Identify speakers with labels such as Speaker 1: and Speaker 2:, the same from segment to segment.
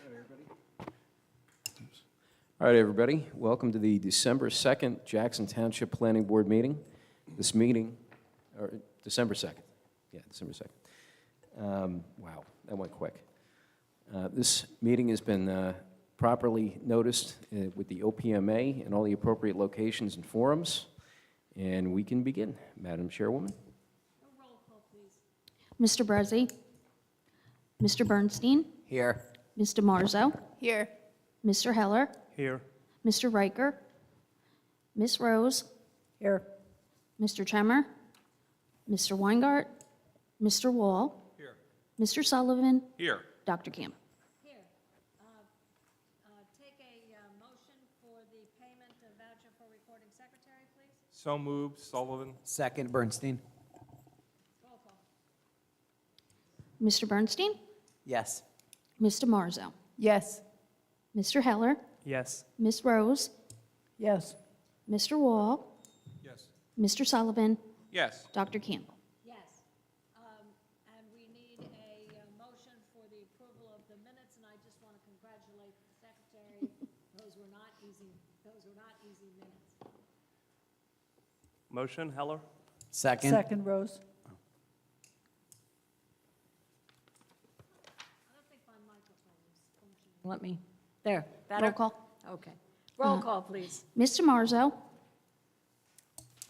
Speaker 1: All right, everybody. Welcome to the December 2nd Jackson Township Planning Board meeting. This meeting, or December 2nd. Yeah, December 2nd. Wow, that went quick. This meeting has been properly noticed with the OPMA and all the appropriate locations and forums. And we can begin. Madam Chairwoman.
Speaker 2: Roll call, please.
Speaker 3: Mr. Brezzi. Mr. Bernstein.
Speaker 1: Here.
Speaker 3: Mr. Marzo.
Speaker 2: Here.
Speaker 3: Mr. Heller.
Speaker 4: Here.
Speaker 3: Mr. Riker. Ms. Rose.
Speaker 2: Here.
Speaker 3: Mr. Tremor. Mr. Weingart. Mr. Wall.
Speaker 4: Here.
Speaker 3: Mr. Sullivan.
Speaker 4: Here.
Speaker 3: Dr. Campbell.
Speaker 2: Here. Take a motion for the payment of voucher for recording secretary, please.
Speaker 4: So moved, Sullivan.
Speaker 5: Second, Bernstein.
Speaker 2: Roll call.
Speaker 3: Mr. Bernstein.
Speaker 5: Yes.
Speaker 3: Mr. Marzo.
Speaker 2: Yes.
Speaker 3: Mr. Heller.
Speaker 4: Yes.
Speaker 3: Ms. Rose.
Speaker 2: Yes.
Speaker 3: Mr. Wall.
Speaker 4: Yes.
Speaker 3: Mr. Sullivan.
Speaker 4: Yes.
Speaker 3: Dr. Campbell.
Speaker 2: Yes. And we need a motion for the approval of the minutes, and I just want to congratulate the secretary. Those were not easy minutes.
Speaker 4: Motion, Heller?
Speaker 5: Second.
Speaker 6: Second, Rose.
Speaker 2: I don't think my microphone is functioning. Let me, there, better?
Speaker 3: Roll call.
Speaker 2: Okay. Roll call, please.
Speaker 3: Mr. Marzo.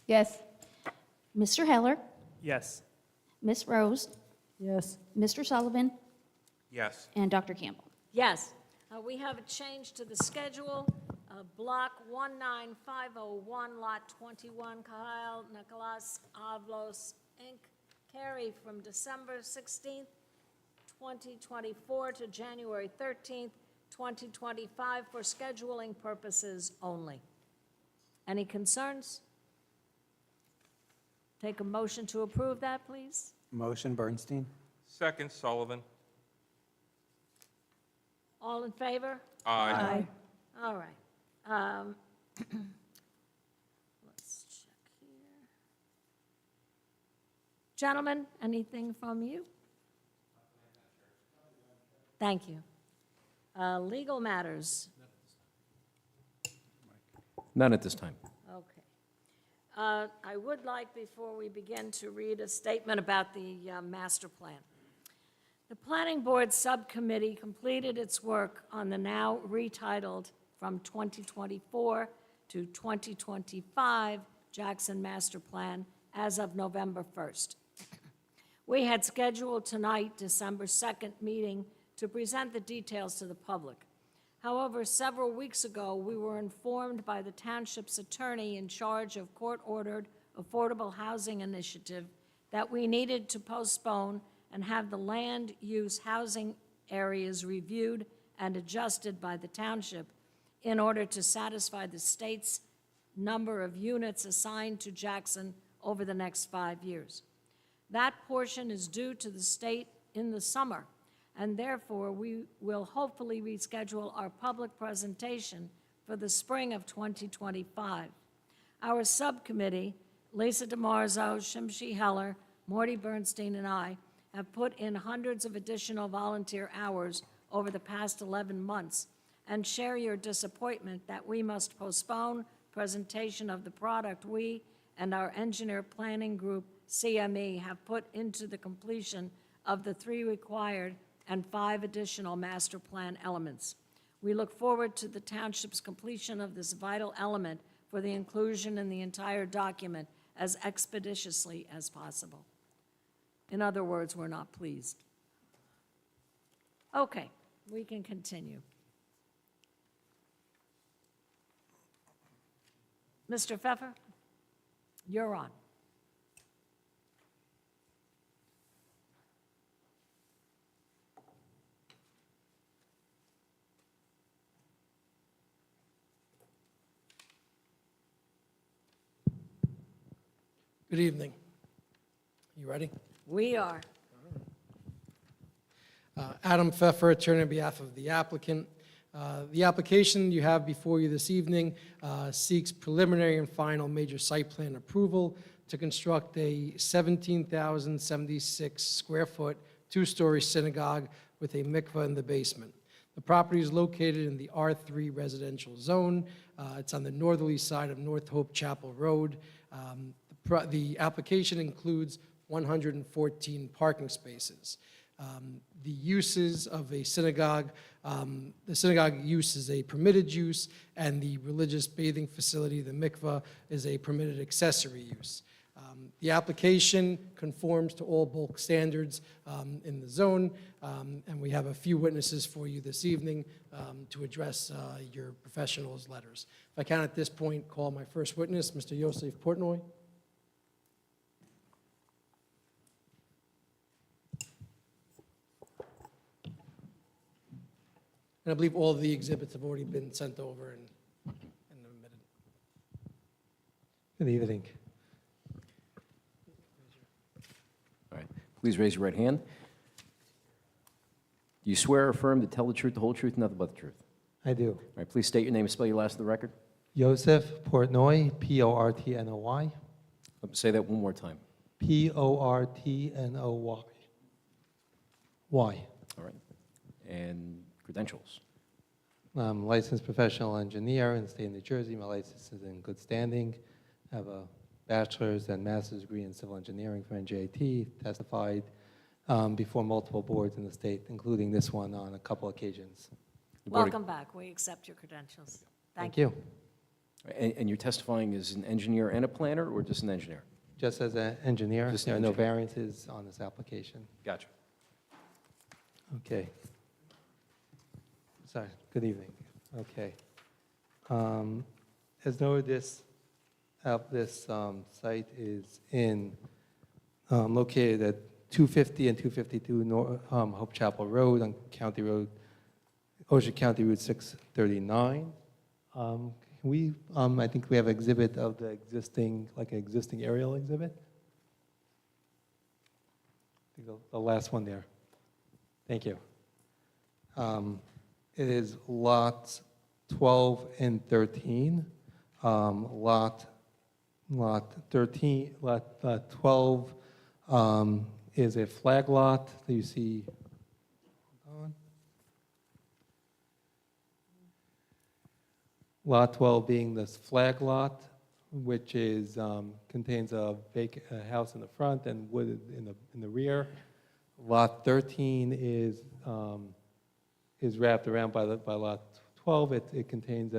Speaker 2: Yes.
Speaker 3: Mr. Heller.
Speaker 4: Yes.
Speaker 3: Ms. Rose.
Speaker 6: Yes.
Speaker 3: Mr. Sullivan.
Speaker 4: Yes.
Speaker 3: And Dr. Campbell.
Speaker 2: Yes. We have a change to the schedule. Block 19501, Lot 21, Kyle Nicolas Avlos, Inc., carry from December 16th, 2024 to January 13th, 2025 for scheduling purposes only. Any concerns? Take a motion to approve that, please.
Speaker 5: Motion, Bernstein.
Speaker 4: Second, Sullivan.
Speaker 2: All in favor?
Speaker 4: Aye.
Speaker 2: All right. Let's check here. Gentlemen, anything from you? Thank you. Legal matters.
Speaker 1: None at this time.
Speaker 2: Okay. I would like, before we begin, to read a statement about the master plan. The Planning Board Subcommittee completed its work on the now retitled from 2024 to 2025 Jackson Master Plan as of November 1st. We had scheduled tonight, December 2nd meeting to present the details to the public. However, several weeks ago, we were informed by the Township's attorney in charge of court-ordered affordable housing initiative that we needed to postpone and have the land use housing areas reviewed and adjusted by the Township in order to satisfy the state's number of units assigned to Jackson over the next 5 years. That portion is due to the state in the summer, and therefore we will hopefully reschedule our public presentation for the spring of 2025. Our subcommittee, Lisa DeMarzo, Shimshi Heller, Morty Bernstein, and I, have put in hundreds of additional volunteer hours over the past 11 months and share your disappointment that we must postpone presentation of the product we and our engineer planning group, CME, have put into the completion of the 3 required and 5 additional master plan elements. We look forward to the Township's completion of this vital element for the inclusion in the entire document as expeditiously as possible. In other words, we're not pleased. Okay, we can continue. Mr. Pfeffer, you're on.
Speaker 7: Good evening. You ready?
Speaker 2: We are.
Speaker 7: Adam Pfeffer, attorney on behalf of the applicant. The application you have before you this evening seeks preliminary and final major site plan approval to construct a 17,076 square foot, 2-story synagogue with a mikveh in the basement. The property is located in the R3 residential zone. It's on the northerly side of North Hope Chapel Road. The application includes 114 parking spaces. The uses of a synagogue, the synagogue use is a permitted use, and the religious bathing facility, the mikveh, is a permitted accessory use. The application conforms to all bulk standards in the zone, and we have a few witnesses for you this evening to address your professionals' letters. If I can at this point call my first witness, Mr. Yosef Portnoy. And I believe all the exhibits have already been sent over and admitted.
Speaker 6: Good evening.
Speaker 1: All right, please raise your right hand. Do you swear or affirm to tell the truth, the whole truth, and nothing but the truth?
Speaker 6: I do.
Speaker 1: All right, please state your name and spell your last in the record.
Speaker 6: Joseph Portnoy, Portnoy.
Speaker 1: Say that one more time.
Speaker 6: Portnoy. Why?
Speaker 1: All right. And credentials.
Speaker 6: I'm a licensed professional engineer in the state of New Jersey. My license is in good standing. I have a bachelor's and master's degree in civil engineering from NJIT. Testified before multiple boards in the state, including this one on a couple occasions.
Speaker 1: The board-
Speaker 2: Welcome back. We accept your credentials.
Speaker 6: Thank you.
Speaker 1: And you're testifying as an engineer and a planner, or just an engineer?
Speaker 6: Just as an engineer,
Speaker 1: Just
Speaker 6: there
Speaker 1: an
Speaker 6: are no
Speaker 1: engineer.
Speaker 6: variances on this application.
Speaker 1: Gotcha.
Speaker 6: Okay. Sorry, good evening. Okay. As noted, this site is located at 250 and 252 Hope Chapel Road on Ocean County Route 639. I think we have exhibit of the existing aerial exhibit. I think the last one there. Thank you. It is lots 12 and 13. Lot 13, lot 12 is a flag lot that you see. Hold on. Lot 12 being this flag lot, which is contains a vacant house in the front and wood in the rear. Lot 13 is wrapped around by lot 12. It contains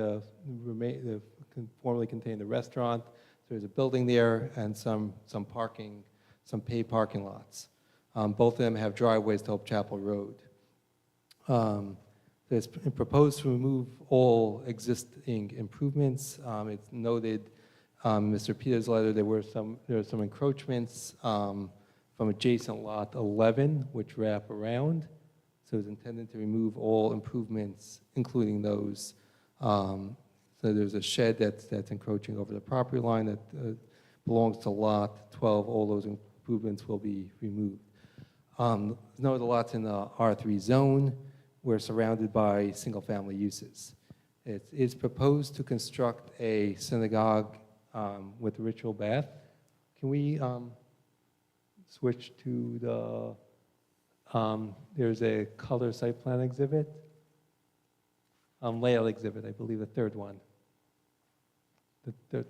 Speaker 6: formerly contained a restaurant. There's a building there and some parking, some paid parking lots. Both of them have driveways to Hope Chapel Road. It's proposed to remove all existing improvements. It's noted, Mr. Peters' letter, there were some encroachments from adjacent lot 11, which wrap around. So it's intended to remove all improvements, including those. So there's a shed that's encroaching over the property line that belongs to lot 12. All those improvements will be removed. Note the lots in the R3 zone. We're surrounded by single-family uses. It is proposed to construct a synagogue with a ritual bath. Can we switch to the, there's a color site plan exhibit, layout exhibit, I believe the third one. The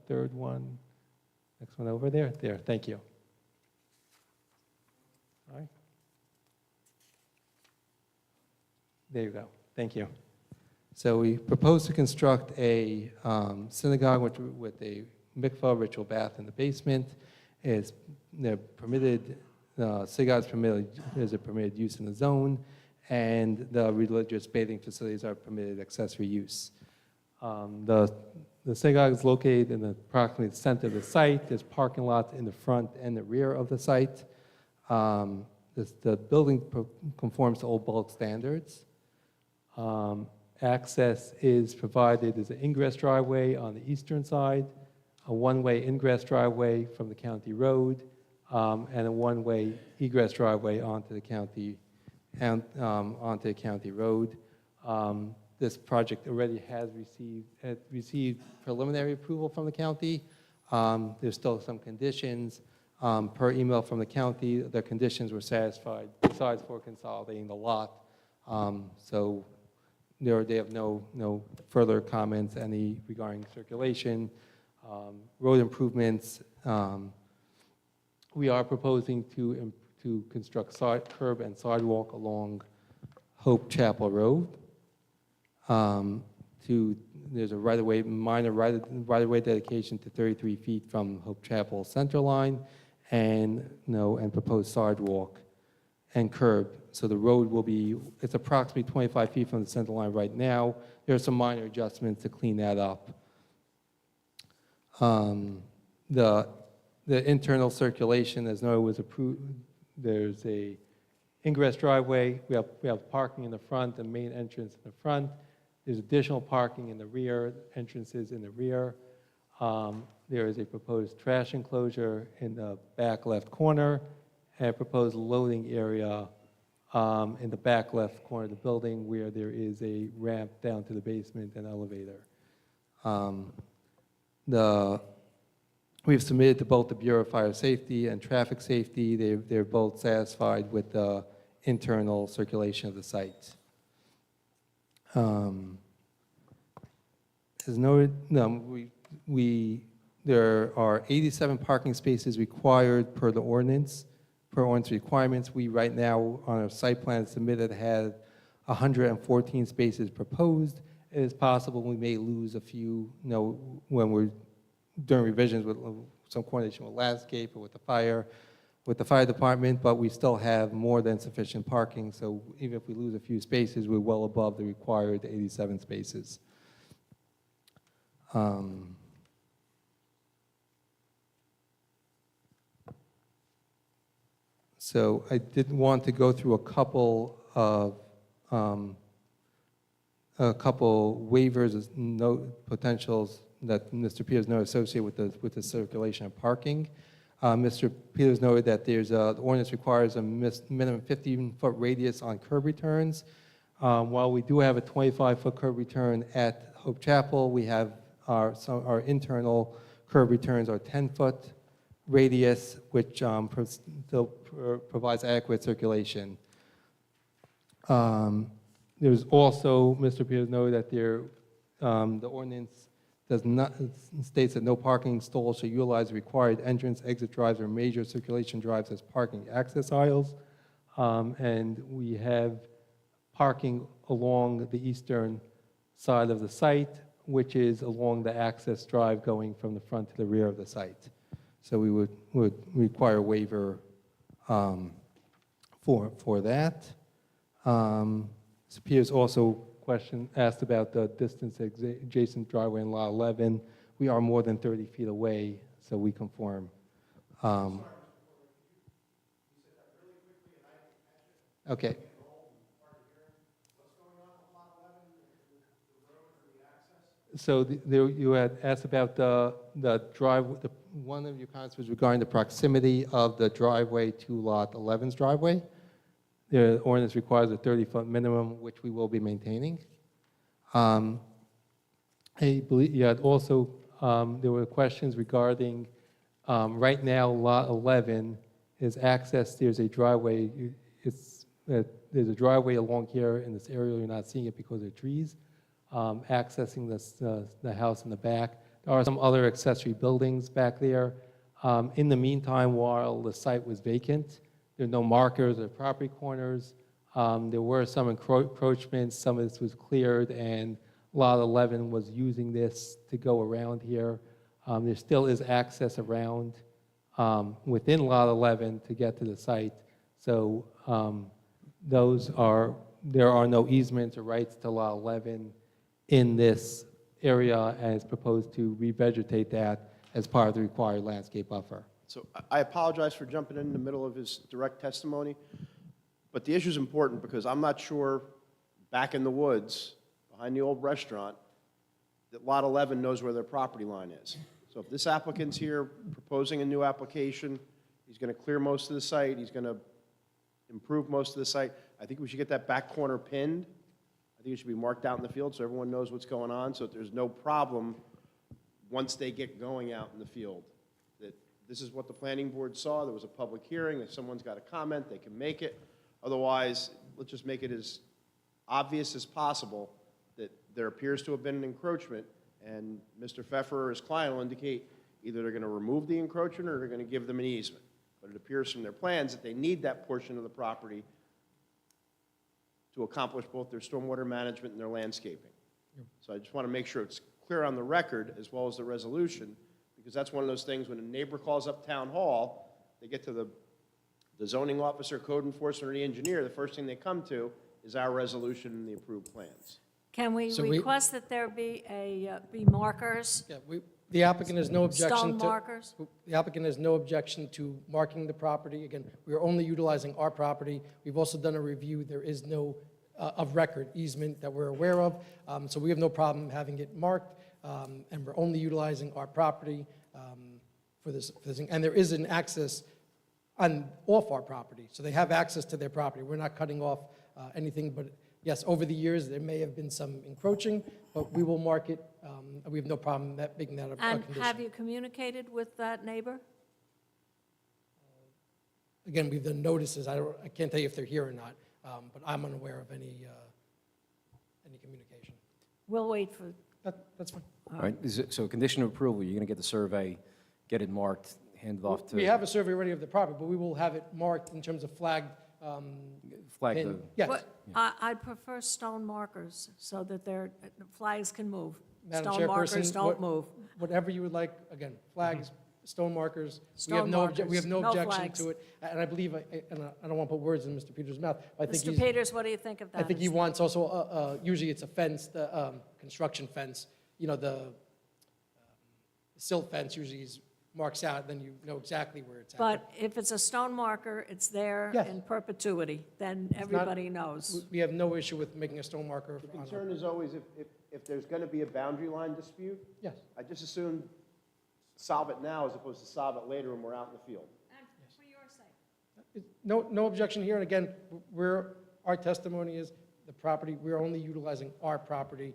Speaker 6: third one, next one over there, thank you. All right. There you go, thank you. So we propose to construct a synagogue with a mikvah, ritual bath in the basement. It's permitted, synagogue is a permitted use in the zone, and the religious bathing facilities are permitted accessory use. The synagogue is located in approximately the center of the site. There's parking lots in the front and the rear of the site. The building conforms to all bulk standards. Access is provided as an ingress driveway on the eastern side, a one-way ingress driveway from the county road, and a one-way egress driveway onto the county road. This project already has received preliminary approval from the county. There's still some conditions. Per email from the county, the conditions were satisfied besides for consolidating the lot So they have no further comments, any regarding circulation, road improvements. We are proposing to construct curb and sidewalk along Hope Chapel Road. There's a right-of-way, minor right-of-way dedication to 33 feet from Hope Chapel center line, and proposed sidewalk and curb. So the road will be, it's approximately 25 feet from the center line right now. There are some minor adjustments to clean that up. The internal circulation, as noted, was approved. There's a ingress driveway. We have parking in the front, the main entrance in the front. There's additional parking in the rear, entrances in the rear. There is a proposed trash enclosure in the back left corner, and a proposed loading area in the back left corner of the building, where there is a ramp down to the basement and elevator. We've submitted to both the Bureau of Fire Safety and Traffic Safety. They're both satisfied with the internal circulation of the site. As noted, there are 87 parking spaces required per ordinance requirements. We right now, on our site plan submitted, had 114 spaces proposed. It is possible we may lose a few, when we're during revisions with some coordination with landscape or with the fire department, but we still have more than sufficient parking. So even if we lose a few spaces, we're well above the required 87 spaces. So I did want to go through a couple waivers, potentials that Mr. Peters noted associated with the circulation of parking. Mr. Peters noted that the ordinance requires a minimum 15-foot radius on curb returns. While we do have a 25-foot curb return at Hope Chapel, we have our internal curb returns are 10-foot radius, which still provides adequate circulation. There's also, Mr. Peters noted that the ordinance states that no parking stalls shall utilize the required entrance, exit drives, or major circulation drives as parking access aisles. And we have parking along the eastern side of the site, which is along the access drive going from the front to the rear of the site. So we would require a waiver for that. Mr. Peters also asked about the distance adjacent driveway in Lot 11. We are more than 30 feet away, so we conform. Okay. So you had asked about the drive. One of your comments was regarding the proximity of the driveway to Lot 11's driveway. The ordinance requires a 30-foot minimum, which we will be maintaining. I believe you had also, there were questions regarding, right now, Lot 11 is accessed. There's a driveway. There's a driveway along here in this area. You're not seeing it because of trees, accessing the house in the back. There are some other accessory buildings back there. In the meantime, while the site was vacant, there are no markers or property corners. There were some encroachments. Some of this was cleared, and Lot 11 was using this to go around here. There still is access around within Lot 11 to get to the site. So there are no easements or rights to Lot 11 in this area, and it's proposed to revegetate that as part of the required landscape buffer.
Speaker 8: So I apologize for jumping in the middle of his direct testimony, but the issue is important because I'm not sure back in the woods, behind the old restaurant, that Lot 11 knows where their property line is. So if this applicant's here proposing a new application, he's going to clear most of the site, he's going to improve most of the site. I think we should get that back corner pinned. I think it should be marked out in the field so everyone knows what's going on, so that there's no problem once they get going out in the field. That this is what the planning board saw, there was a public hearing, if someone's got a comment, they can make it. Otherwise, let's just make it as obvious as possible that there appears to have been an encroachment, and Mr. Pfeffer or his client will indicate either they're going to remove the encroachment or they're going to give them an easement. But it appears from their plans that they need that portion of the property to accomplish both their stormwater management and their landscaping. So I just want to make sure it's clear on the record as well as the resolution, because that's one of those things when a neighbor calls up town hall, they get to the zoning officer, code enforcement, or the engineer, the first thing they come to is our resolution and the approved plans.
Speaker 2: Can we
Speaker 7: So we-
Speaker 2: request that there be be markers,
Speaker 7: Yeah, the applicant has no objection
Speaker 2: stone
Speaker 7: to.
Speaker 2: markers?
Speaker 7: The applicant has no objection to marking the property. Again, we are only utilizing our property. We've also done a review. There is no of record easement that we're aware of, so we have no problem having it marked, and we're only utilizing our property for this. And there is an access off our property, so they have access to their property. We're not cutting off anything, but yes, over the years, there may have been some encroaching, but we will mark it. We have no problem making that a
Speaker 2: And
Speaker 7: condition.
Speaker 2: have you communicated with that neighbor?
Speaker 7: Again, we've done notices. I can't tell you if they're here or not, but I'm unaware of any communication.
Speaker 2: We'll wait for,
Speaker 7: That's fine.
Speaker 1: All right, so condition of approval, you're going to get the survey, get it marked, hand it off to...
Speaker 7: We have a survey already of the property, but we will have it marked in terms of flagged.
Speaker 1: Flag
Speaker 7: and-
Speaker 1: the...
Speaker 7: Yes,
Speaker 2: what- I'd prefer stone markers so that their flags can move.
Speaker 7: Madam
Speaker 2: Stone markers
Speaker 7: Chairperson,
Speaker 2: don't move.
Speaker 7: whatever you would like, again, flags, stone markers. We have
Speaker 2: Stone
Speaker 7: no,
Speaker 2: markers,
Speaker 7: we have no
Speaker 2: no
Speaker 7: objection
Speaker 2: flags.
Speaker 7: to it. And I believe, and I don't want to put words in Mr. Peters' mouth, but I think
Speaker 2: Mr.
Speaker 7: he's,
Speaker 2: Peters, what do you think of that?
Speaker 7: I think he wants also, usually it's a fence, the construction fence, the silt fence usually marks out, then you know exactly where it's at.
Speaker 2: But if it's a stone marker, it's there
Speaker 7: Yes.
Speaker 2: in perpetuity, then
Speaker 7: not-
Speaker 2: everybody knows.
Speaker 7: We have no issue with making a stone marker.
Speaker 8: The
Speaker 7: on our-
Speaker 8: concern is always if there's going to be a boundary line dispute,
Speaker 7: Yes.
Speaker 8: I just assume solve it now as opposed to solve it later when we're out in the field.
Speaker 2: And for your sake.
Speaker 7: No objection here, and again, our testimony is the property, we're only utilizing our property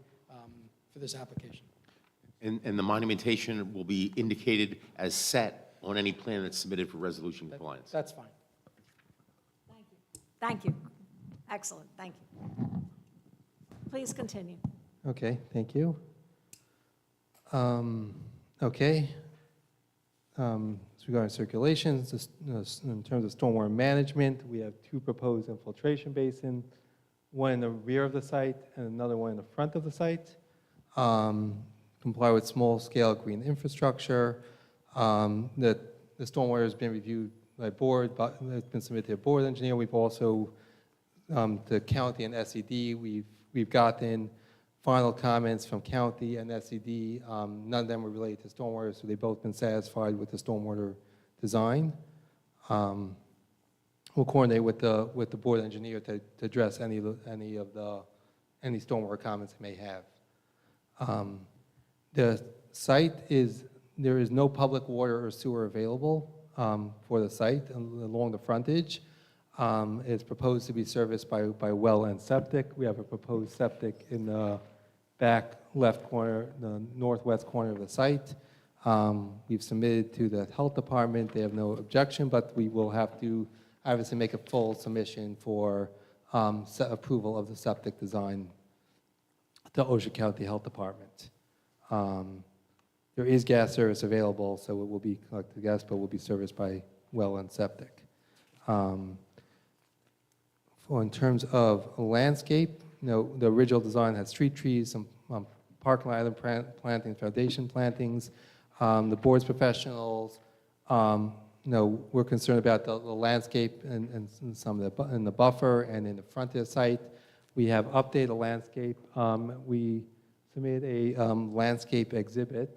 Speaker 7: for this application.
Speaker 9: And the monumentation will be indicated as set on any plan that's submitted for resolution compliance.
Speaker 7: That's fine.
Speaker 2: Thank you. Thank you. Excellent, thank you. Please continue.
Speaker 6: Okay, thank you. Okay. Regarding circulations, in terms of stormwater management, we have 2 proposed infiltration basins, one in the rear of the site and another one in the front of the site. Comply with small-scale green infrastructure. The stormwater has been reviewed by board, but it's been submitted to a board engineer. We've also, the county and SED, we've gotten final comments from county and SED. None of them were related to stormwater, so they've both been satisfied with the stormwater design. We'll coordinate with the board engineer to address any stormwater comments they may have. The site there is no public water or sewer available for the site along the frontage. It's proposed to be serviced by well and septic. We have a proposed septic in the back left corner, the northwest corner of the site. We've submitted to the health department. They have no objection, but we will have to obviously make a full submission for approval of the septic design to Ocean County Health Department. There is gas service available, so it will be collected gas, but will be serviced by well and septic. In terms of landscape, the original design had street trees, some parking lot plantings, foundation plantings. The board's professionals, we're concerned about the landscape and some of in the buffer and in the front of the site. We have updated the landscape. We submitted a landscape exhibit.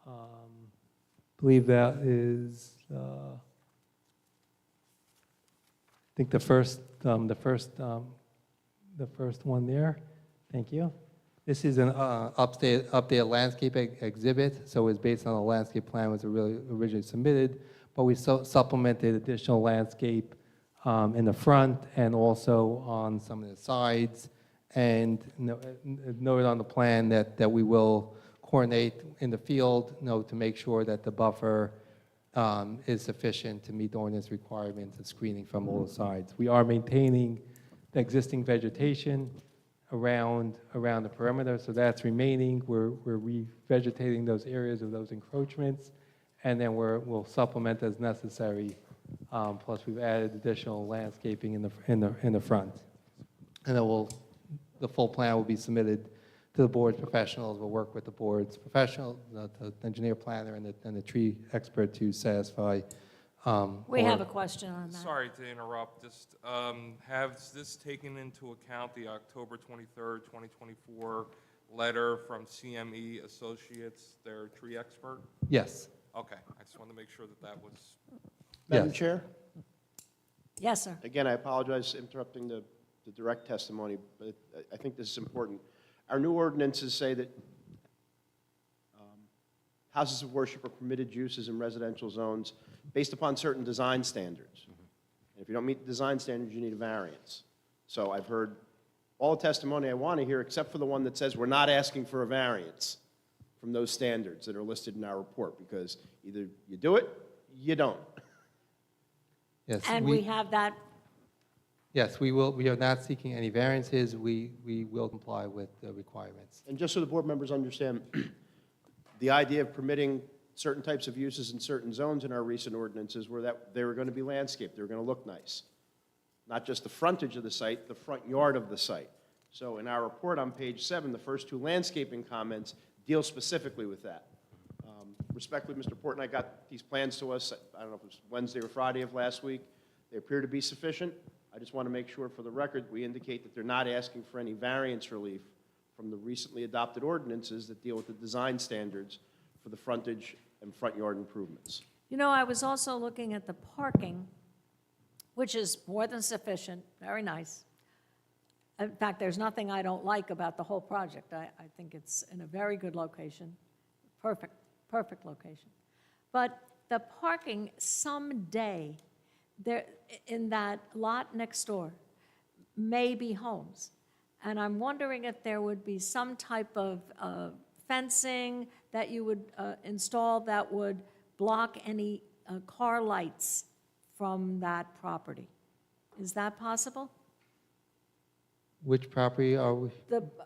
Speaker 6: I believe that is, I think the first one there. Thank you. This is an updated landscape exhibit, so it's based on the landscape plan was originally submitted, but we supplemented additional landscape in the front and also on some of the sides, and noted on the plan that we will coordinate in the field to make sure that the buffer is sufficient to meet the ordinance requirements of screening from all sides. We are maintaining the existing vegetation around the perimeter, so that's remaining. We're revegetating those areas of those encroachments, and then we'll supplement as necessary. Plus, we've added additional landscaping in the front. And then the full plan will be submitted to the board's professionals. We'll work with the board's professional, the engineer planner and the tree expert to satisfy.
Speaker 2: We have a question on that.
Speaker 4: Sorry to interrupt, just, has this taken into account the October 23rd, 2024 letter from CME Associates, their tree expert?
Speaker 6: Yes.
Speaker 4: Okay, I just wanted to make sure that that was,
Speaker 8: Madam
Speaker 6: Yes.
Speaker 8: Chair?
Speaker 2: Yes, sir.
Speaker 8: Again, I apologize for interrupting the direct testimony, but I think this is important. Our new ordinances say that houses of worship are permitted uses in residential zones based upon certain design standards. And if you don't meet the design standards, you need a variance. So I've heard all the testimony I want to hear, except for the one that says we're not asking for a variance from those standards that are listed in our report, because either you do it, you don't.
Speaker 6: Yes.
Speaker 2: And we have that,
Speaker 6: Yes, we will. We are not seeking any variances. We will comply with the requirements.
Speaker 8: And just so the board members understand, the idea of permitting certain types of uses in certain zones in our recent ordinances were that they were going to be landscaped, they were going to look nice. Not just the frontage of the site, the front yard of the site. So in our report on page 7, the first 2 landscaping comments deal specifically with that. Respectfully, Mr. Port and I got these plans to us, I don't know if it was Wednesday or Friday of last week. They appear to be sufficient. I just want to make sure for the record, we indicate that they're not asking for any variance relief from the recently adopted ordinances that deal with the design standards for the frontage and front yard improvements.
Speaker 2: you know, I was also looking at the parking, which is more than sufficient, very nice. In fact, there's nothing I don't like about the whole project. I think it's in a very good location, perfect location. But the parking someday, there, in that lot next door, may be homes. And I'm wondering if there would be some type of fencing that you would install that would block any car lights from that property. Is that possible?
Speaker 6: Which property are we?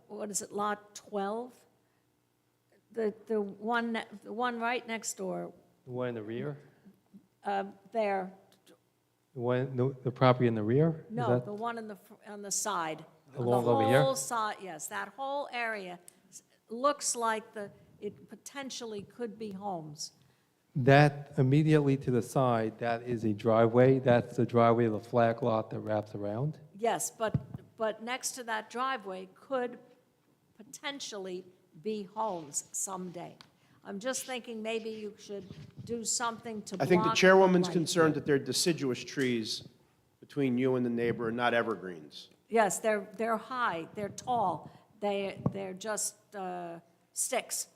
Speaker 2: What is it, lot 12? The one right next door,
Speaker 6: The one in the rear?
Speaker 2: there.
Speaker 6: The property in the rear? Is
Speaker 2: No,
Speaker 6: that
Speaker 2: the one on the side.
Speaker 6: Along over here?
Speaker 2: The whole side, yes, that whole area looks like it potentially could be homes.
Speaker 6: That immediately to the side, that is a driveway. That's the driveway of the flag lot that wraps around.
Speaker 2: Yes, but next to that driveway could potentially be homes someday. I'm just thinking maybe you should do something to block
Speaker 8: I think the chairwoman's
Speaker 2: light.
Speaker 8: concerned that there are deciduous trees between you and the neighbor and not evergreens.
Speaker 2: Yes, they're high, they're tall, they're just sticks.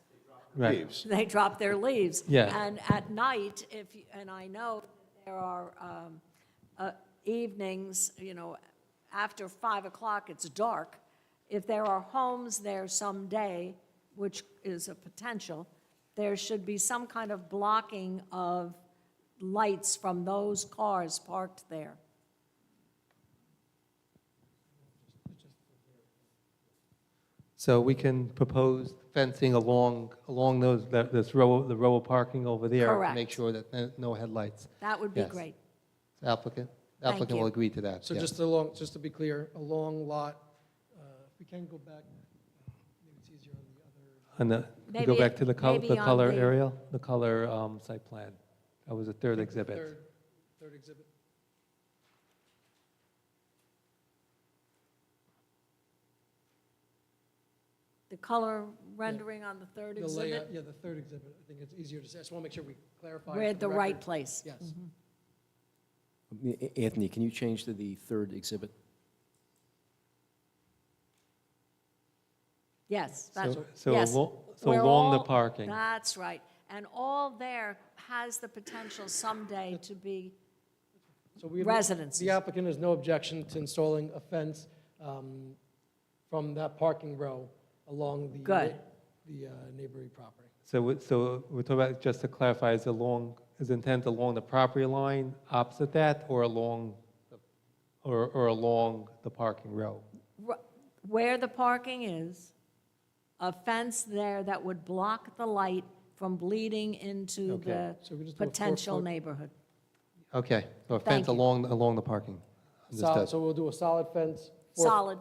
Speaker 6: Right.
Speaker 8: Leaves.
Speaker 2: They drop their leaves.
Speaker 6: Yeah.
Speaker 2: And at night, and I know there are evenings, you know, after 5 o'clock, it's dark. If there are homes there someday, which is a potential, there should be some kind of blocking of lights from those cars parked there.
Speaker 6: So we can propose fencing along the row of parking over there.
Speaker 2: Correct.
Speaker 6: To make sure that no headlights.
Speaker 2: That would be
Speaker 6: Yes.
Speaker 2: great.
Speaker 6: Applicant
Speaker 2: Thank
Speaker 6: will
Speaker 2: you.
Speaker 6: agree to that.
Speaker 7: So
Speaker 6: yes.
Speaker 7: just to be clear, a long lot, if we can go back, maybe it's easier on the other.
Speaker 6: And
Speaker 2: Maybe
Speaker 6: go back to the
Speaker 2: maybe on
Speaker 6: color
Speaker 2: the-
Speaker 6: area, the color site plan. That was the third exhibit.
Speaker 7: Third exhibit.
Speaker 2: The color rendering on the third
Speaker 7: The layout,
Speaker 2: exhibit,
Speaker 7: yeah, the third exhibit, I think it's easier to say. I just want to make sure we clarify.
Speaker 2: we're
Speaker 7: for
Speaker 2: at the right
Speaker 7: record.
Speaker 2: place.
Speaker 7: Yes.
Speaker 1: Anthony, can you change to the third exhibit?
Speaker 2: Yes, that's,
Speaker 6: So
Speaker 2: yes. We're
Speaker 6: along the
Speaker 2: all-
Speaker 6: parking.
Speaker 2: That's right. And all there has the potential someday to be,
Speaker 7: So we,
Speaker 2: Residences.
Speaker 7: the applicant has no objection to installing a fence from that parking row along the.
Speaker 2: Good.
Speaker 7: The neighboring property.
Speaker 6: So we're talking about, just to clarify, is intent along the property line opposite that, or along the parking row?
Speaker 2: where the parking is, a fence there that would block the light from bleeding into
Speaker 6: Okay.
Speaker 2: the
Speaker 7: So we just do a 4
Speaker 2: potential
Speaker 7: foot-
Speaker 2: neighborhood.
Speaker 6: Okay, so a
Speaker 2: Thank
Speaker 6: fence
Speaker 2: you.
Speaker 6: along the parking.
Speaker 7: Solid,
Speaker 6: Understood.
Speaker 7: so we'll do a solid fence.
Speaker 2: 'Solid.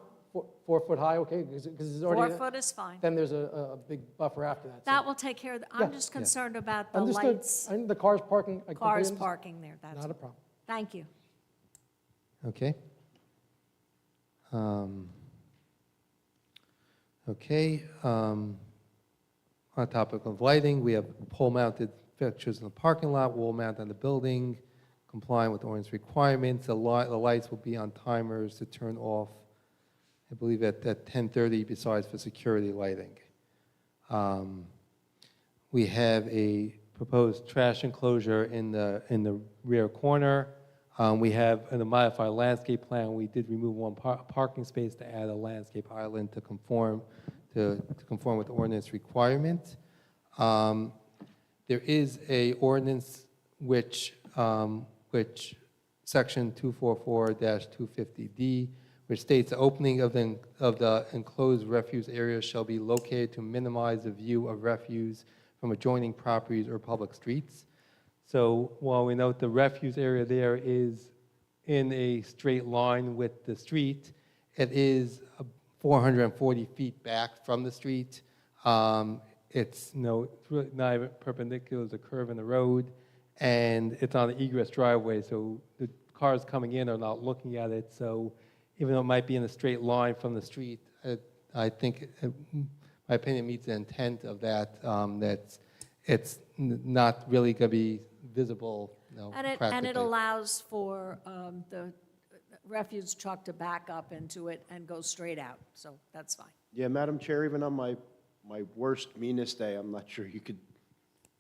Speaker 7: 4 foot high, okay, because it's already.
Speaker 2: 4 foot is fine.
Speaker 7: Then there's a big buffer after that. so-
Speaker 2: That will take care of, I'm
Speaker 7: Yeah.
Speaker 2: just concerned about the
Speaker 7: Understood.
Speaker 2: lights,
Speaker 7: And the cars parking. I completely
Speaker 2: cars
Speaker 7: understand.
Speaker 2: parking there, that's
Speaker 7: Not a
Speaker 2: all.
Speaker 7: problem.
Speaker 2: Thank you.
Speaker 6: Okay. Okay, on topic of lighting, we have pole-mounted fixtures in the parking lot, wall mount on the building, complying with ordinance requirements. The lights will be on timers to turn off, I believe at 10:30 besides for security lighting. We have a proposed trash enclosure in the rear corner. We have, in the modified landscape plan, we did remove one parking space to add a landscape island to conform with the ordinance requirement. There is a ordinance which section 244-250D, which states the opening of the enclosed refuse area shall be located to minimize the view of refuse from adjoining properties or public streets. So while we note the refuse area there is in a straight line with the street, it is 440 feet back from the street. It's really not even perpendicular to the curve in the road, and it's on the egress driveway, so the cars coming in are not looking at it. So even though it might be in a straight line from the street, I think, my opinion, meets the intent of that, that it's not really going to be visible,
Speaker 2: And it
Speaker 6: practically.
Speaker 2: allows for the refuse truck to back up into it and go straight out, so that's fine.
Speaker 8: Yeah, Madam Chair, even on my worst, meanest day, I'm not sure you could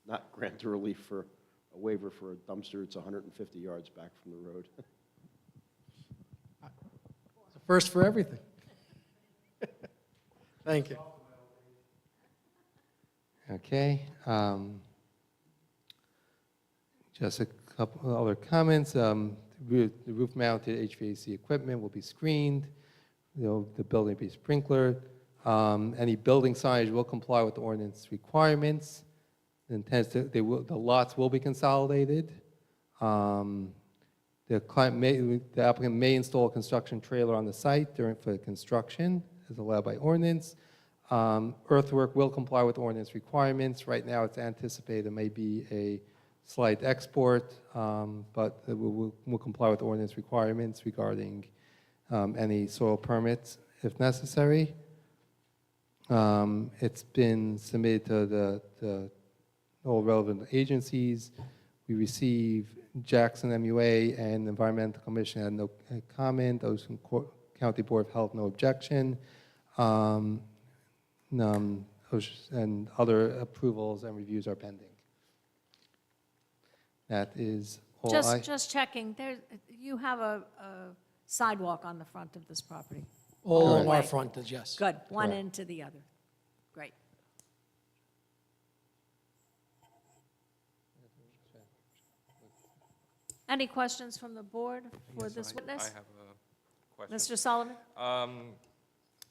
Speaker 8: not grant a relief for a waiver for a dumpster. It's 150 yards back from the road.
Speaker 7: It's a first for everything. Thank you.
Speaker 6: Okay. Just a couple other comments. The roof-mounted HVAC equipment will be screened. The building will be sprinklered. Any building signage will comply with the ordinance requirements. The lots will be consolidated. The applicant may install a construction trailer on the site for the construction, as allowed by ordinance. Earthwork will comply with ordinance requirements. Right now, it's anticipated it may be a slight export, but it will comply with ordinance requirements regarding any soil permits if necessary. It's been submitted to all relevant agencies. We received Jackson MUA and Environmental Commission had no comment. Ocean County Board of Health, no objection. And other approvals and reviews are pending. That is all I...
Speaker 2: Just checking, you have a sidewalk on the front of this property?
Speaker 7: All
Speaker 2: All
Speaker 7: along
Speaker 2: the
Speaker 7: our
Speaker 2: way.
Speaker 7: frontage, yes.
Speaker 2: Good, one
Speaker 6: Correct.
Speaker 2: end to the other. Great. Any questions from the board for
Speaker 4: Yes,
Speaker 2: this
Speaker 4: I
Speaker 2: witness?
Speaker 4: have a question.
Speaker 2: Mr. Sullivan?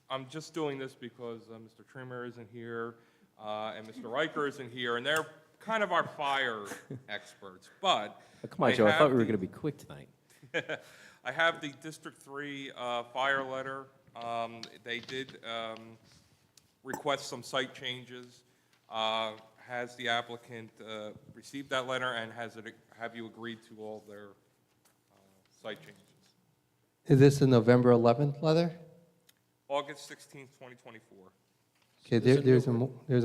Speaker 4: I'm just doing this because Mr. Trimmer isn't here and Mr. Riker isn't here, and they're kind of our fire experts, but.
Speaker 1: Oh, come on, Joe, I thought we were going to be quick tonight.
Speaker 4: I have the District 3 fire letter. They did request some site changes. Has the applicant received that letter, and have you agreed to all their site changes?
Speaker 6: Is this the November 11th letter?
Speaker 4: August 16th, 2024.
Speaker 6: Okay, there's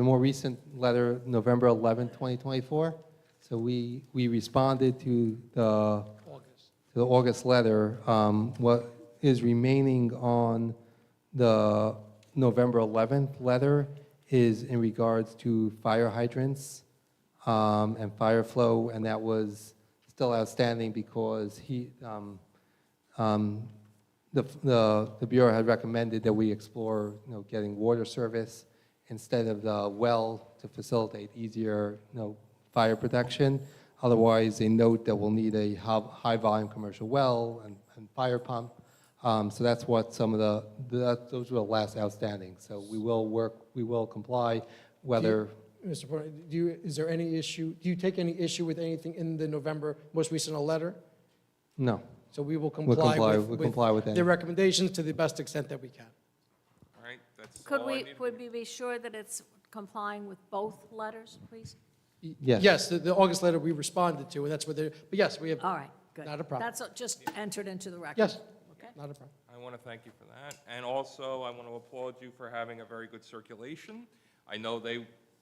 Speaker 6: a more recent letter, November 11th, 2024. So we responded to the August letter. What is remaining on the November 11th letter is in regards to fire hydrants and fire flow, and that was still outstanding because the Bureau had recommended that we explore, getting water service instead of the well to facilitate easier, fire protection. Otherwise, they note that we'll need a high-volume commercial well and fire pump. So that's what some of those were the last outstanding. So we will comply, whether,
Speaker 7: Mr. Porter, is there any issue, do you take any issue with anything in the November most recent letter?
Speaker 6: no.
Speaker 7: So we will
Speaker 6: We'll
Speaker 7: comply
Speaker 6: we'll comply with
Speaker 7: with
Speaker 6: any.
Speaker 7: their recommendations to the best extent that we can.
Speaker 4: All right, that's
Speaker 2: Could
Speaker 4: all I
Speaker 2: we,
Speaker 4: need.
Speaker 2: would we be sure that it's complying with both letters, please?
Speaker 6: Yes.
Speaker 7: Yes, the August letter we responded to, and that's what they're, but yes, we have,
Speaker 2: All right, good.
Speaker 7: Not a problem.
Speaker 2: That's just entered into the record.
Speaker 7: yes,
Speaker 2: Okay.
Speaker 7: not a problem.
Speaker 4: I want to thank you for that. And also, I want to applaud you for having a very good circulation. I know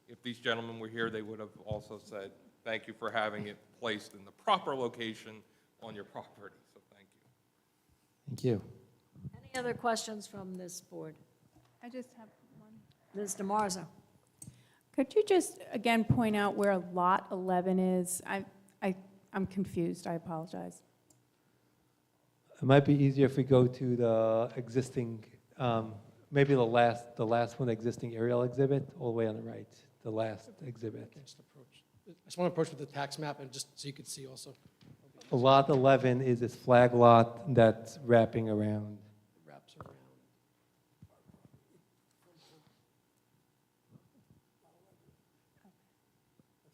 Speaker 4: if these gentlemen were here, they would have also said, thank you for having it placed in the proper location on your property, so thank you.
Speaker 6: Thank you.
Speaker 2: Any other questions from this board?
Speaker 10: I just have one.
Speaker 2: Ms. DeMarzo?
Speaker 10: Could you just, again, point out where Lot 11 is? I'm confused, I apologize.
Speaker 6: It might be easier if we go to the existing, maybe the last one, existing aerial exhibit, all the way on the right, the last exhibit.
Speaker 7: Just approach. I just want to approach with the tax map and just so you can see also.
Speaker 6: Lot 11 is this flag lot that's wrapping around.
Speaker 7: Wraps around.